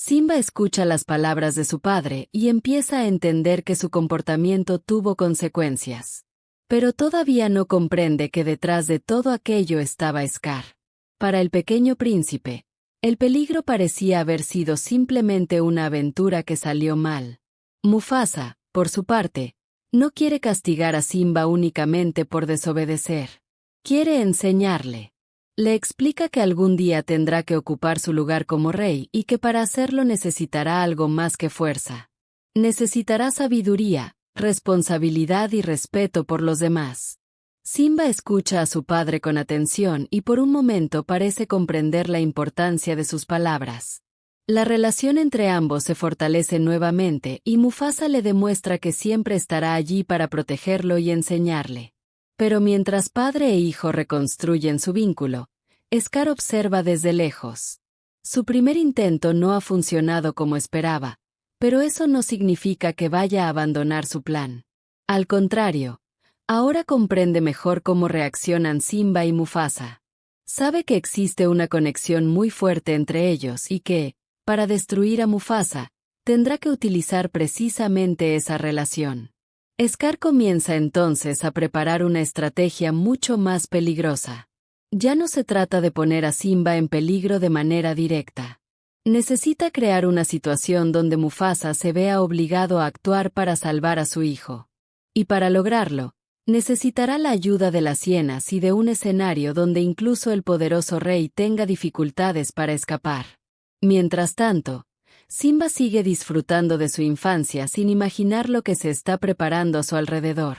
Simba escucha las palabras de su padre y empieza a entender que su comportamiento tuvo consecuencias. Pero todavía no comprende que detrás de todo aquello estaba Scar. Para el pequeño príncipe, el peligro parecía haber sido simplemente una aventura que salió mal. Mufasa, por su parte, no quiere castigar a Simba únicamente por desobedecer. Quiere enseñarle. Le explica que algún día tendrá que ocupar su lugar como rey y que para hacerlo necesitará algo más que fuerza. Necesitará sabiduría, responsabilidad y respeto por los demás. Simba escucha a su padre con atención y por un momento parece comprender la importancia de sus palabras. La relación entre ambos se fortalece nuevamente y Mufasa le demuestra que siempre estará allí para protegerlo y enseñarle. Pero mientras padre e hijo reconstruyen su vínculo, Scar observa desde lejos. Su primer intento no ha funcionado como esperaba, pero eso no significa que vaya a abandonar su plan. Al contrario, ahora comprende mejor cómo reaccionan Simba y Mufasa. Sabe que existe una conexión muy fuerte entre ellos y que, para destruir a Mufasa, tendrá que utilizar precisamente esa relación. Scar comienza entonces a preparar una estrategia mucho más peligrosa. Ya no se trata de poner a Simba en peligro de manera directa. Necesita crear una situación donde Mufasa se vea obligado a actuar para salvar a su hijo. Y para lograrlo, necesitará la ayuda de las hienas y de un escenario donde incluso el poderoso rey tenga dificultades para escapar. Mientras tanto, Simba sigue disfrutando de su infancia sin imaginar lo que se está preparando a su alrededor.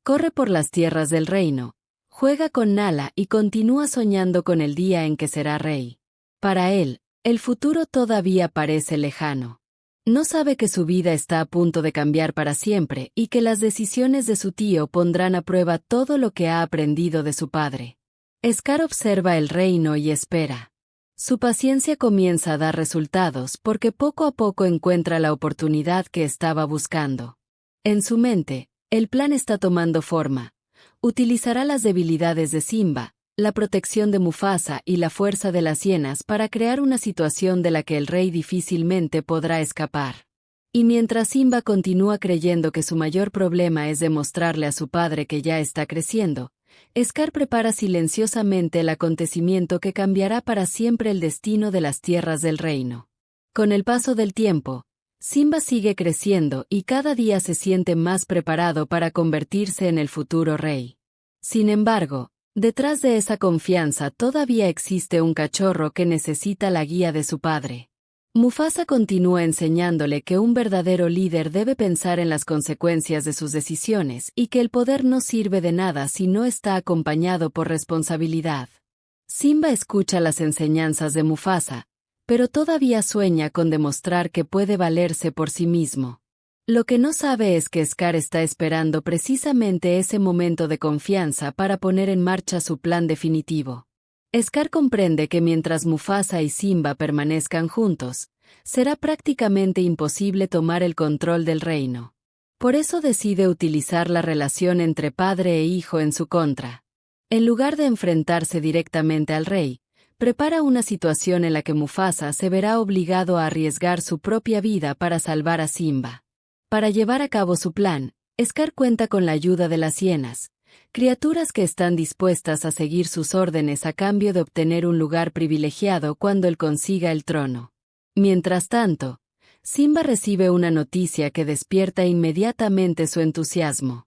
Corre por las tierras del reino, juega con Nala y continúa soñando con el día en que será rey. Para él, el futuro todavía parece lejano. No sabe que su vida está a punto de cambiar para siempre y que las decisiones de su tío pondrán a prueba todo lo que ha aprendido de su padre. Scar observa el reino y espera. Su paciencia comienza a dar resultados porque poco a poco encuentra la oportunidad que estaba buscando. En su mente, el plan está tomando forma. Utilizará las debilidades de Simba, la protección de Mufasa y la fuerza de las hienas para crear una situación de la que el rey difícilmente podrá escapar. Y mientras Simba continúa creyendo que su mayor problema es demostrarle a su padre que ya está creciendo, Scar prepara silenciosamente el acontecimiento que cambiará para siempre el destino de las tierras del reino. Con el paso del tiempo, Simba sigue creciendo y cada día se siente más preparado para convertirse en el futuro rey. Sin embargo, detrás de esa confianza todavía existe un cachorro que necesita la guía de su padre. Mufasa continúa enseñándole que un verdadero líder debe pensar en las consecuencias de sus decisiones y que el poder no sirve de nada si no está acompañado por responsabilidad. Simba escucha las enseñanzas de Mufasa, pero todavía sueña con demostrar que puede valerse por sí mismo. Lo que no sabe es que Scar está esperando precisamente ese momento de confianza para poner en marcha su plan definitivo. Scar comprende que mientras Mufasa y Simba permanezcan juntos, será prácticamente imposible tomar el control del reino. Por eso decide utilizar la relación entre padre e hijo en su contra. En lugar de enfrentarse directamente al rey, prepara una situación en la que Mufasa se verá obligado a arriesgar su propia vida para salvar a Simba. Para llevar a cabo su plan, Scar cuenta con la ayuda de las hienas, criaturas que están dispuestas a seguir sus órdenes a cambio de obtener un lugar privilegiado cuando él consiga el trono. Mientras tanto, Simba recibe una noticia que despierta inmediatamente su entusiasmo.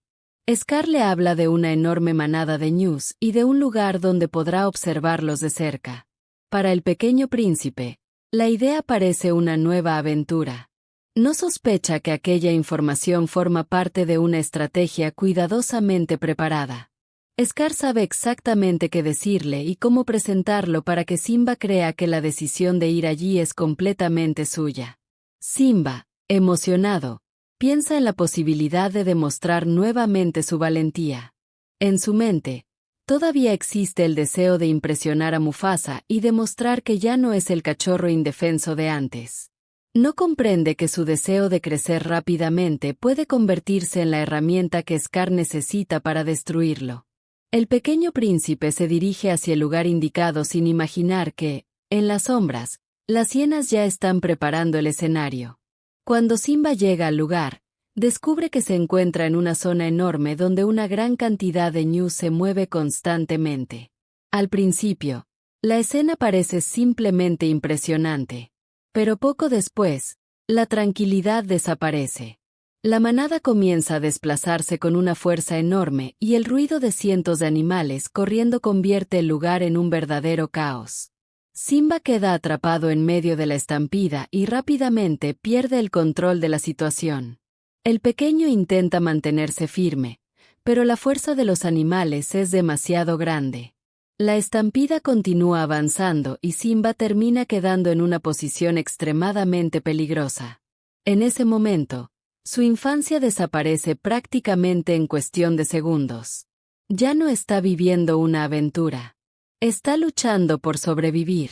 Scar le habla de una enorme manada de ñus y de un lugar donde podrá observarlos de cerca. Para el pequeño príncipe, la idea parece una nueva aventura. No sospecha que aquella información forma parte de una estrategia cuidadosamente preparada. Scar sabe exactamente qué decirle y cómo presentarlo para que Simba crea que la decisión de ir allí es completamente suya. Simba, emocionado, piensa en la posibilidad de demostrar nuevamente su valentía. En su mente, todavía existe el deseo de impresionar a Mufasa y demostrar que ya no es el cachorro indefenso de antes. No comprende que su deseo de crecer rápidamente puede convertirse en la herramienta que Scar necesita para destruirlo. El pequeño príncipe se dirige hacia el lugar indicado sin imaginar que, en las sombras, las hienas ya están preparando el escenario. Cuando Simba llega al lugar, descubre que se encuentra en una zona enorme donde una gran cantidad de ñus se mueve constantemente. Al principio, la escena parece simplemente impresionante. Pero poco después, la tranquilidad desaparece. La manada comienza a desplazarse con una fuerza enorme y el ruido de cientos de animales corriendo convierte el lugar en un verdadero caos. Simba queda atrapado en medio de la estampida y rápidamente pierde el control de la situación. El pequeño intenta mantenerse firme, pero la fuerza de los animales es demasiado grande. La estampida continúa avanzando y Simba termina quedando en una posición extremadamente peligrosa. En ese momento, su infancia desaparece prácticamente en cuestión de segundos. Ya no está viviendo una aventura. Está luchando por sobrevivir.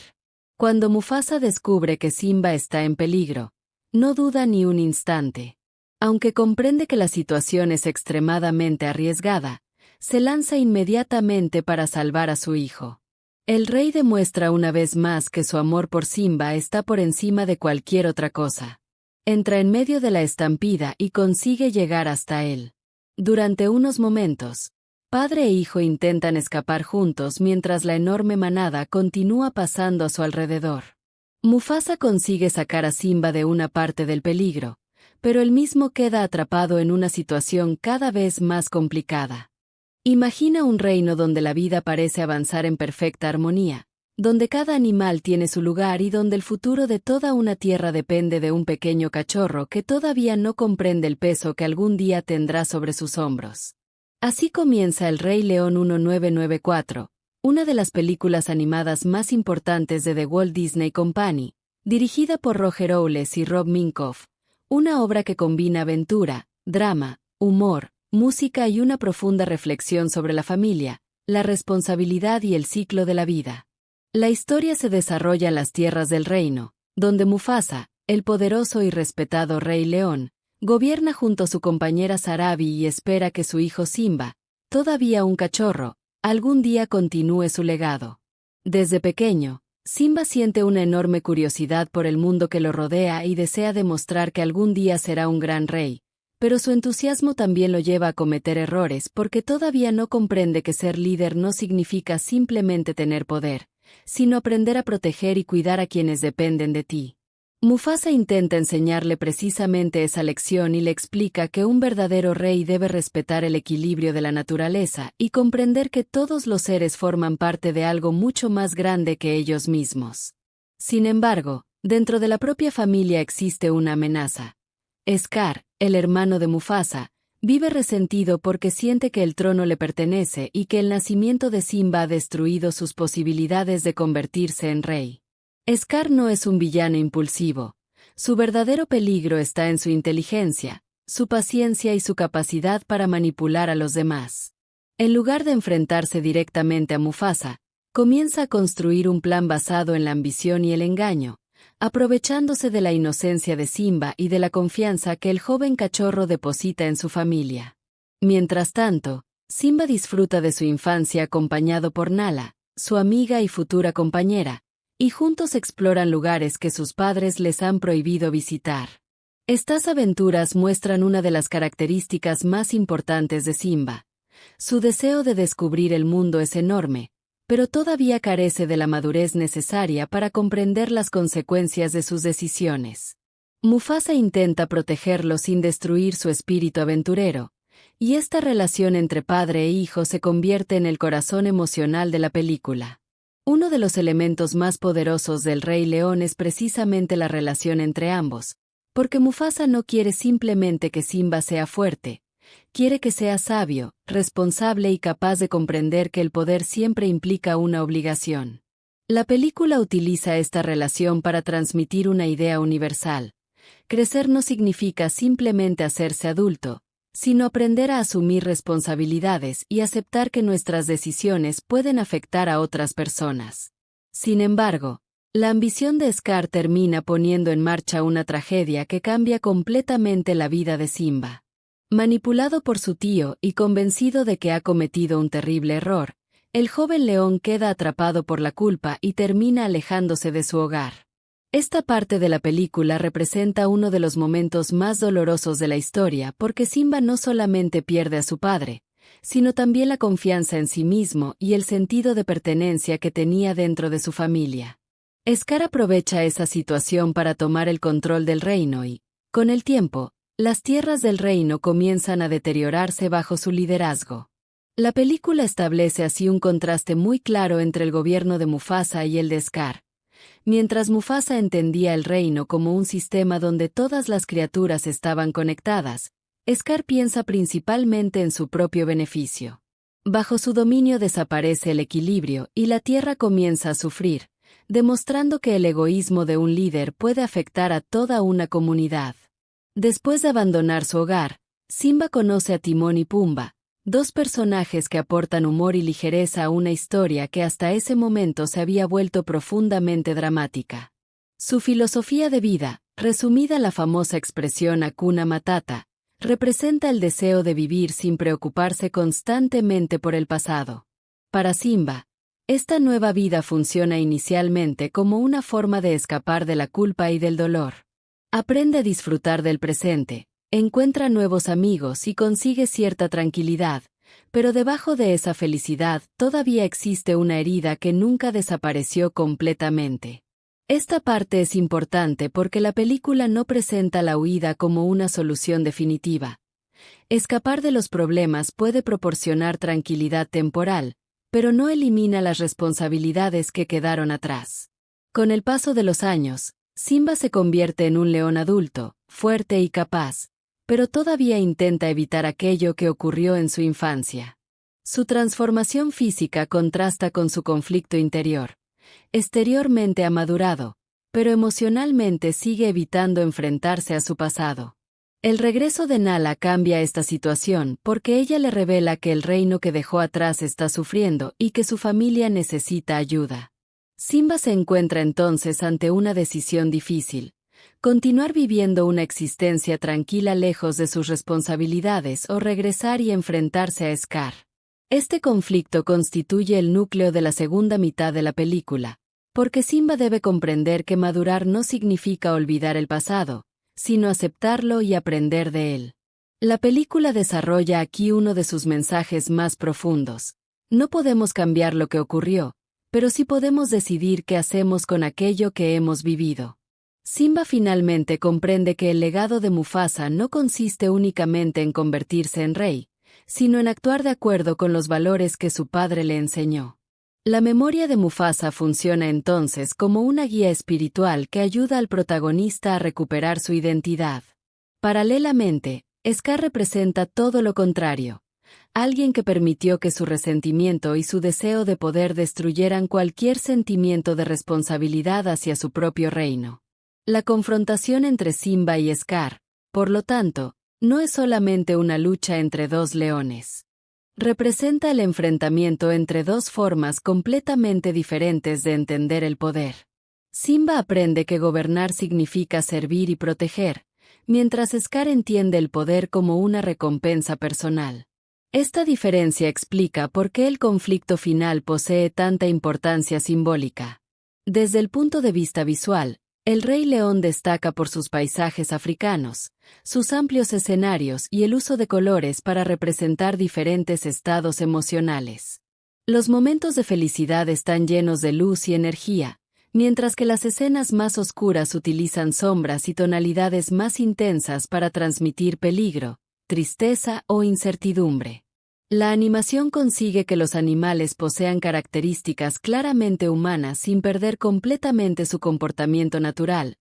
Cuando Mufasa descubre que Simba está en peligro, no duda ni un instante. Aunque comprende que la situación es extremadamente arriesgada, se lanza inmediatamente para salvar a su hijo. El rey demuestra una vez más que su amor por Simba está por encima de cualquier otra cosa. Entra en medio de la estampida y consigue llegar hasta él. Durante unos momentos, padre e hijo intentan escapar juntos mientras la enorme manada continúa pasando a su alrededor. Mufasa consigue sacar a Simba de una parte del peligro, pero él mismo queda atrapado en una situación cada vez más complicada. Imagina un reino donde la vida parece avanzar en perfecta armonía, donde cada animal tiene su lugar y donde el futuro de toda una tierra depende de un pequeño cachorro que todavía no comprende el peso que algún día tendrá sobre sus hombros. Así comienza El Rey León 1994, una de las películas animadas más importantes de The Walt Disney Company, dirigida por Roger Owles y Rob Minkoff, una obra que combina aventura, drama, humor, música y una profunda reflexión sobre la familia, la responsabilidad y el ciclo de la vida. La historia se desarrolla en las tierras del reino, donde Mufasa, el poderoso y respetado Rey León, gobierna junto a su compañera Sarabi y espera que su hijo Simba, todavía un cachorro, algún día continúe su legado. Desde pequeño, Simba siente una enorme curiosidad por el mundo que lo rodea y desea demostrar que algún día será un gran rey, pero su entusiasmo también lo lleva a cometer errores porque todavía no comprende que ser líder no significa simplemente tener poder, sino aprender a proteger y cuidar a quienes dependen de ti. Mufasa intenta enseñarle precisamente esa lección y le explica que un verdadero rey debe respetar el equilibrio de la naturaleza y comprender que todos los seres forman parte de algo mucho más grande que ellos mismos. Sin embargo, dentro de la propia familia existe una amenaza. Scar, el hermano de Mufasa, vive resentido porque siente que el trono le pertenece y que el nacimiento de Simba ha destruido sus posibilidades de convertirse en rey. Scar no es un villano impulsivo. Su verdadero peligro está en su inteligencia, su paciencia y su capacidad para manipular a los demás. En lugar de enfrentarse directamente a Mufasa, comienza a construir un plan basado en la ambición y el engaño, aprovechándose de la inocencia de Simba y de la confianza que el joven cachorro deposita en su familia. Mientras tanto, Simba disfruta de su infancia acompañado por Nala, su amiga y futura compañera, y juntos exploran lugares que sus padres les han prohibido visitar. Estas aventuras muestran una de las características más importantes de Simba. Su deseo de descubrir el mundo es enorme, pero todavía carece de la madurez necesaria para comprender las consecuencias de sus decisiones. Mufasa intenta protegerlo sin destruir su espíritu aventurero, y esta relación entre padre e hijo se convierte en el corazón emocional de la película. Uno de los elementos más poderosos del Rey León es precisamente la relación entre ambos, porque Mufasa no quiere simplemente que Simba sea fuerte, quiere que sea sabio, responsable y capaz de comprender que el poder siempre implica una obligación. La película utiliza esta relación para transmitir una idea universal. Crecer no significa simplemente hacerse adulto, sino aprender a asumir responsabilidades y aceptar que nuestras decisiones pueden afectar a otras personas. Sin embargo, la ambición de Scar termina poniendo en marcha una tragedia que cambia completamente la vida de Simba. Manipulado por su tío y convencido de que ha cometido un terrible error, el joven león queda atrapado por la culpa y termina alejándose de su hogar. Esta parte de la película representa uno de los momentos más dolorosos de la historia porque Simba no solamente pierde a su padre, sino también la confianza en sí mismo y el sentido de pertenencia que tenía dentro de su familia. Scar aprovecha esa situación para tomar el control del reino y, con el tiempo, las tierras del reino comienzan a deteriorarse bajo su liderazgo. La película establece así un contraste muy claro entre el gobierno de Mufasa y el de Scar. Mientras Mufasa entendía el reino como un sistema donde todas las criaturas estaban conectadas, Scar piensa principalmente en su propio beneficio. Bajo su dominio desaparece el equilibrio y la tierra comienza a sufrir, demostrando que el egoísmo de un líder puede afectar a toda una comunidad. Después de abandonar su hogar, Simba conoce a Timón y Pumba, dos personajes que aportan humor y ligereza a una historia que hasta ese momento se había vuelto profundamente dramática. Su filosofía de vida, resumida en la famosa expresión Hakuna Matata, representa el deseo de vivir sin preocuparse constantemente por el pasado. Para Simba, esta nueva vida funciona inicialmente como una forma de escapar de la culpa y del dolor. Aprende a disfrutar del presente, encuentra nuevos amigos y consigue cierta tranquilidad, pero debajo de esa felicidad todavía existe una herida que nunca desapareció completamente. Esta parte es importante porque la película no presenta la huida como una solución definitiva. Escapar de los problemas puede proporcionar tranquilidad temporal, pero no elimina las responsabilidades que quedaron atrás. Con el paso de los años, Simba se convierte en un león adulto, fuerte y capaz, pero todavía intenta evitar aquello que ocurrió en su infancia. Su transformación física contrasta con su conflicto interior. Exteriormente ha madurado, pero emocionalmente sigue evitando enfrentarse a su pasado. El regreso de Nala cambia esta situación porque ella le revela que el reino que dejó atrás está sufriendo y que su familia necesita ayuda. Simba se encuentra entonces ante una decisión difícil: continuar viviendo una existencia tranquila lejos de sus responsabilidades o regresar y enfrentarse a Scar. Este conflicto constituye el núcleo de la segunda mitad de la película, porque Simba debe comprender que madurar no significa olvidar el pasado, sino aceptarlo y aprender de él. La película desarrolla aquí uno de sus mensajes más profundos. No podemos cambiar lo que ocurrió, pero sí podemos decidir qué hacemos con aquello que hemos vivido. Simba finalmente comprende que el legado de Mufasa no consiste únicamente en convertirse en rey, sino en actuar de acuerdo con los valores que su padre le enseñó. La memoria de Mufasa funciona entonces como una guía espiritual que ayuda al protagonista a recuperar su identidad. Paralelamente, Scar representa todo lo contrario: alguien que permitió que su resentimiento y su deseo de poder destruyeran cualquier sentimiento de responsabilidad hacia su propio reino. La confrontación entre Simba y Scar, por lo tanto, no es solamente una lucha entre dos leones. Representa el enfrentamiento entre dos formas completamente diferentes de entender el poder. Simba aprende que gobernar significa servir y proteger, mientras Scar entiende el poder como una recompensa personal. Esta diferencia explica por qué el conflicto final posee tanta importancia simbólica. Desde el punto de vista visual, El Rey León destaca por sus paisajes africanos, sus amplios escenarios y el uso de colores para representar diferentes estados emocionales. Los momentos de felicidad están llenos de luz y energía, mientras que las escenas más oscuras utilizan sombras y tonalidades más intensas para transmitir peligro, tristeza o incertidumbre. La animación consigue que los animales posean características claramente humanas sin perder completamente su comportamiento natural,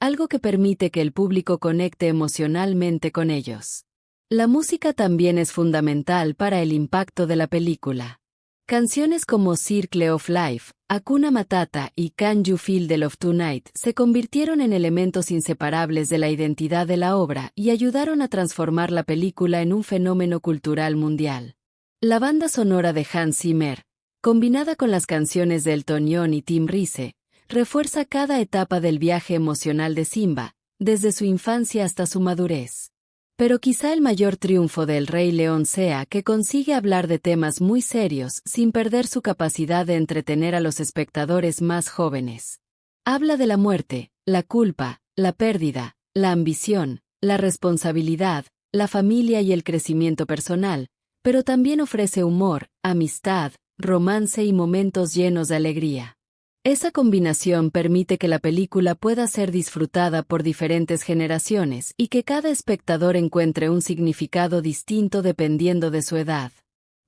algo que permite que el público conecte emocionalmente con ellos. La música también es fundamental para el impacto de la película. Canciones como Circle of Life, Hakuna Matata y Can You Feel the Love Tonight se convirtieron en elementos inseparables de la identidad de la obra y ayudaron a transformar la película en un fenómeno cultural mundial. La banda sonora de Hans Zimmer, combinada con las canciones de Elton John y Tim Rice, refuerza cada etapa del viaje emocional de Simba, desde su infancia hasta su madurez. Pero quizá el mayor triunfo de El Rey León sea que consigue hablar de temas muy serios sin perder su capacidad de entretener a los espectadores más jóvenes. Habla de la muerte, la culpa, la pérdida, la ambición, la responsabilidad, la familia y el crecimiento personal, pero también ofrece humor, amistad, romance y momentos llenos de alegría. Esa combinación permite que la película pueda ser disfrutada por diferentes generaciones y que cada espectador encuentre un significado distinto dependiendo de su edad.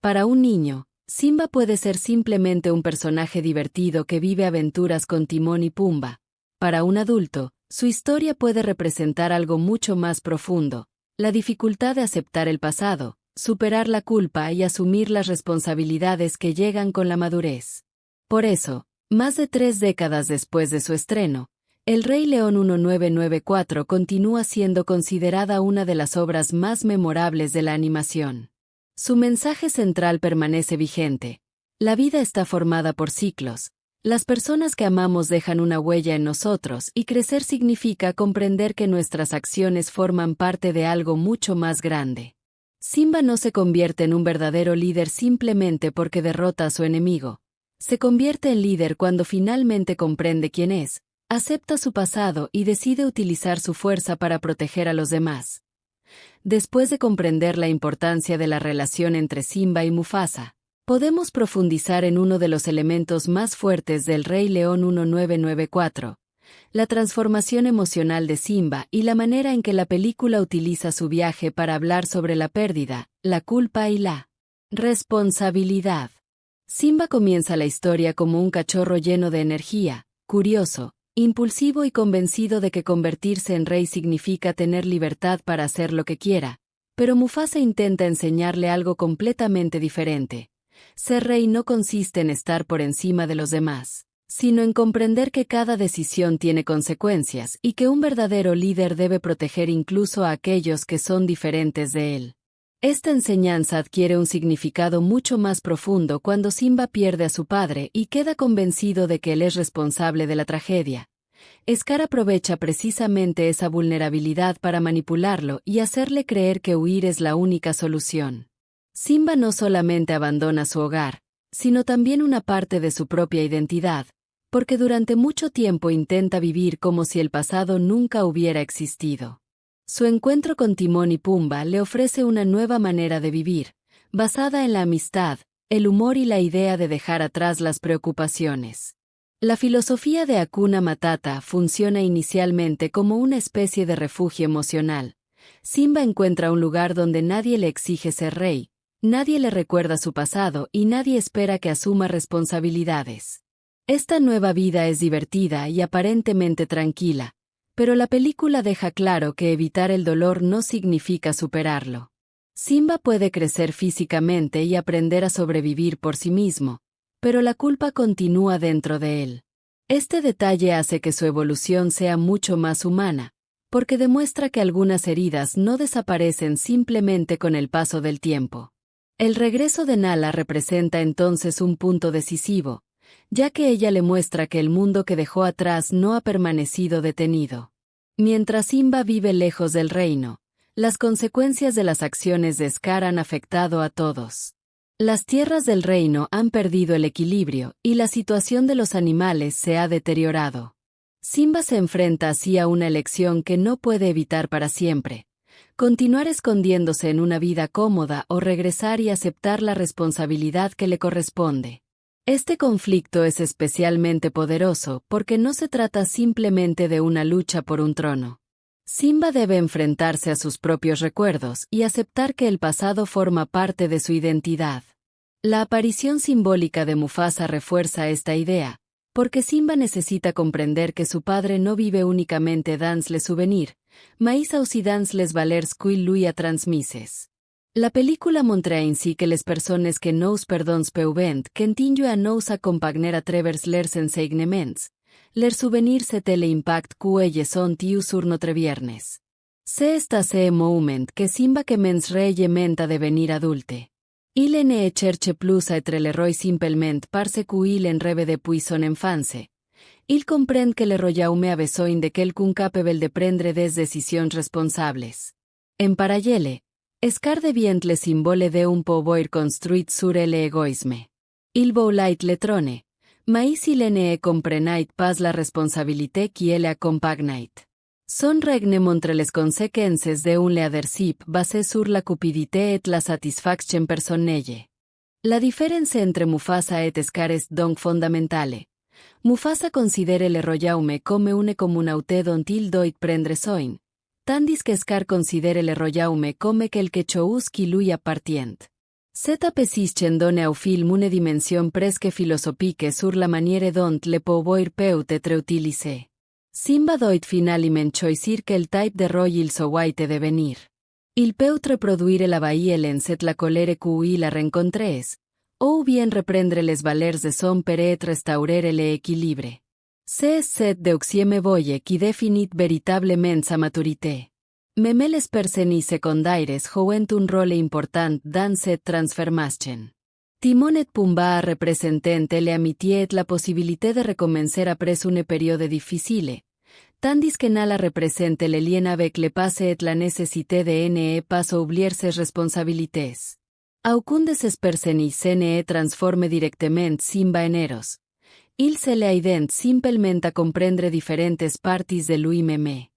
Para un niño, Simba puede ser simplemente un personaje divertido que vive aventuras con Timón y Pumba. Para un adulto, su historia puede representar algo mucho más profundo, la dificultad de aceptar el pasado, superar la culpa y asumir las responsabilidades que llegan con la madurez. Por eso, más de 3 décadas después de su estreno, El Rey León 1994 continúa siendo considerada una de las obras más memorables de la animación. Su mensaje central permanece vigente. La vida está formada por ciclos. Las personas que amamos dejan una huella en nosotros y crecer significa comprender que nuestras acciones forman parte de algo mucho más grande. Simba no se convierte en un verdadero líder simplemente porque derrota a su enemigo. Se convierte en líder cuando finalmente comprende quién es, acepta su pasado y decide utilizar su fuerza para proteger a los demás. Después de comprender la importancia de la relación entre Simba y Mufasa, podemos profundizar en uno de los elementos más fuertes del Rey León 1994, la transformación emocional de Simba y la manera en que la película utiliza su viaje para hablar sobre la pérdida, la culpa y la responsabilidad. Simba comienza la historia como un cachorro lleno de energía, curioso, impulsivo y convencido de que convertirse en rey significa tener libertad para hacer lo que quiera, pero Mufasa intenta enseñarle algo completamente diferente. Ser rey no consiste en estar por encima de los demás, sino en comprender que cada decisión tiene consecuencias y que un verdadero líder debe proteger incluso a aquellos que son diferentes de él. Esta enseñanza adquiere un significado mucho más profundo cuando Simba pierde a su padre y queda convencido de que él es responsable de la tragedia. Scar aprovecha precisamente esa vulnerabilidad para manipularlo y hacerle creer que huir es la única solución. Simba no solamente abandona su hogar, sino también una parte de su propia identidad, porque durante mucho tiempo intenta vivir como si el pasado nunca hubiera existido. Su encuentro con Timón y Pumba le ofrece una nueva manera de vivir, basada en la amistad, el humor y la idea de dejar atrás las preocupaciones. La filosofía de Hakuna Matata funciona inicialmente como una especie de refugio emocional. Simba encuentra un lugar donde nadie le exige ser rey, nadie le recuerda su pasado y nadie espera que asuma responsabilidades. Esta nueva vida es divertida y aparentemente tranquila, pero la película deja claro que evitar el dolor no significa superarlo. Simba puede crecer físicamente y aprender a sobrevivir por sí mismo, pero la culpa continúa dentro de él. Este detalle hace que su evolución sea mucho más humana, porque demuestra que algunas heridas no desaparecen simplemente con el paso del tiempo. El regreso de Nala representa entonces un punto decisivo, ya que ella le muestra que el mundo que dejó atrás no ha permanecido detenido. Mientras Simba vive lejos del reino, Las consecuencias de las acciones de Scar han afectado a todos. Las tierras del reino han perdido el equilibrio y la situación de los animales se ha deteriorado. Simba se enfrenta así a una elección que no puede evitar para siempre: continuar escondiéndose en una vida cómoda o regresar y aceptar la responsabilidad que le corresponde. Este conflicto es especialmente poderoso porque no se trata simplemente de una lucha por un trono. Simba debe enfrentarse a sus propios recuerdos y aceptar que el pasado forma parte de su identidad. La aparición simbólica de Mufasa refuerza esta idea, porque Simba necesita comprender que su padre no vive únicamente dans les souvenirs, mais aussi dans les valeurs qu'il lui a transmises. La película montre ainsi que les persones que nous perdons peuvent continuer a nous accompagner a travers leurs enseignements. Leurs souvenirs et l'impact qu'elles ont eu sur notre viernes. C'est à ce moment que Simba commence réellement à devenir adulte. Il ne cherche plus à être l'héros simplement parce qu'il en rêve depuis son enfance. Il comprend que le royaume a besoin de quelqu'un capable de prendre des décisions responsables. En parallèle, Scar devient le symbole d'un pouvoir construit sur l'égoïsme. Il voulait le trône, mais il ne comprenait pas la responsabilité qui le accompagnait. Son règne montre les conséquences d'un leadership basé sur la cupidité et la satisfaction personnelle. La différence entre Mufasa et Scar est donc fondamentale. Mufasa considère le royaume comme une communauté dont il doit prendre soin, tandis que Scar considère le royaume comme quelque chose qui lui appartient. Cette position donne au film une dimension presque philosophique sur la manière dont le pouvoir peut être utilisé. Simba doit finalement choisir quel type de roi il souhaite devenir. Il peut reproduire la violence et la colère qu'il a rencontrées, ou bien reprendre les valeurs de son père et restaurer l'équilibre. C'est cette deuxième voie qui définit véritablement sa maturité. Même les personnes secondaires jouent un rôle important dans cette transformation. Timon et Pumbaa représentent l'amitié et la possibilité de recommencer après une période difficile, tandis que Nala représente le lien avec le passé et la nécessité de ne pas oublier ses responsabilités. Aucune de ces personnes ne transforme directement Simba en héros. Il se l'aide simplement à comprendre différentes parties de lui-même.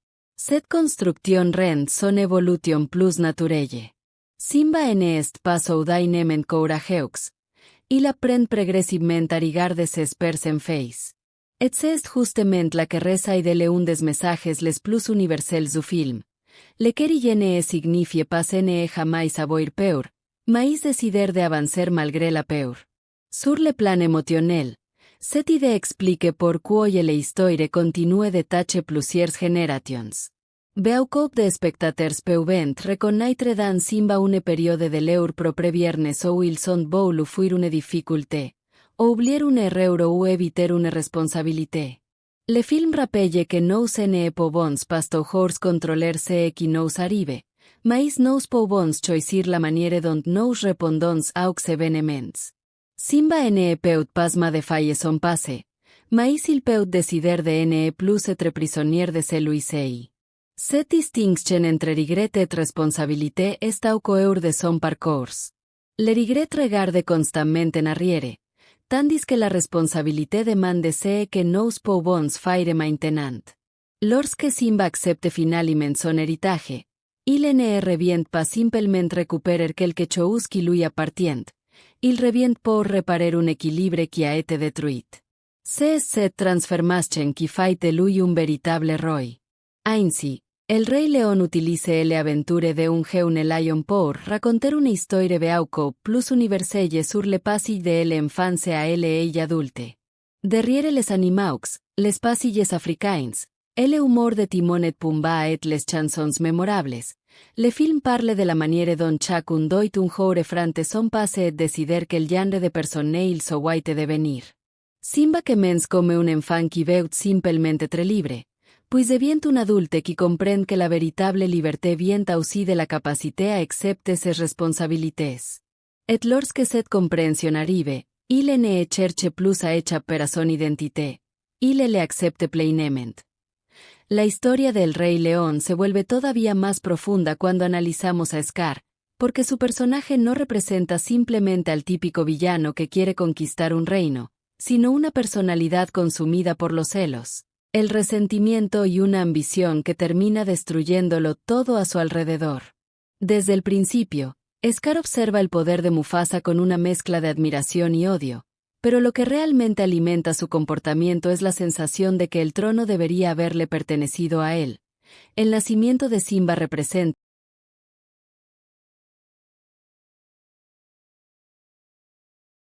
Cette construction rend son évolution plus naturelle. Simba n'est pas soudainement courageux. Il apprend progressivement à regarder ses pairs en face. Et c'est justement la que réside l'un des messages les plus universels du film. Le querer ne signifie pas ne jamais avoir peur, mais décider d'avancer malgré la peur. Sur le plan émotionnel, cette idée explique pourquoi l'histoire continue de tâcher plusieurs générations. Beaucoup de spectateurs peuvent reconnaître dans Simba une période de leur propre viernes où ils ont voulu fuir une difficulté, oublier une erreur ou éviter une responsabilité. Le film rappelle que nous ne pouvons pas toujours contrôler ce qui nous arrive, mais nous pouvons choisir la manière dont nous répondons aux événements. Simba ne peut pas modifier son passé, mais il peut décider de ne plus être prisonnier de celui-ci. Cette distinction entre regret et responsabilité est au cœur de son parcours. Le regret regarde constamment en arrière, tandis que la responsabilité demande ce que nous pouvons faire maintenant. Lorsque Simba accepte finalement son héritage, il ne revient pas simplement récupérer quelque chose qui lui appartient, il revient pour réparer un équilibre qui a été détruit. C'est cette transformation qui fait de lui un véritable roi. Ainsi, el Rey León utilise l'aventure d'un jeune lion pour raconter une histoire beaucoup plus universelle sur le passage de l'enfance à l'âge adulte. Derrière les animaux, les passages africains, et l'humour de Timon et Pumbaa et les chansons mémorables, le film parle de la manière dont chacun doit un jour affronter son passé et décider quel genre de personne il souhaite devenir. Simba commence comme un enfant qui veut simplement être libre, puis devient un adulte qui comprend que la véritable liberté vient aussi de la capacité à accepter ses responsabilités. Et lorsque cette compréhension arrive, il ne cherche plus à échapper à son identité, il l'accepte pleinement. La historia del Rey León se vuelve todavía más profunda cuando analizamos a Scar, porque su personaje no representa simplemente al típico villano que quiere conquistar un reino, sino una personalidad consumida por los celos, el resentimiento y una ambición que termina destruyéndolo todo a su alrededor. Desde el principio, Scar observa el poder de Mufasa con una mezcla de admiración y odio, pero lo que realmente alimenta su comportamiento es la sensación de que el trono debería haberle pertenecido a él. El nacimiento de Simba representa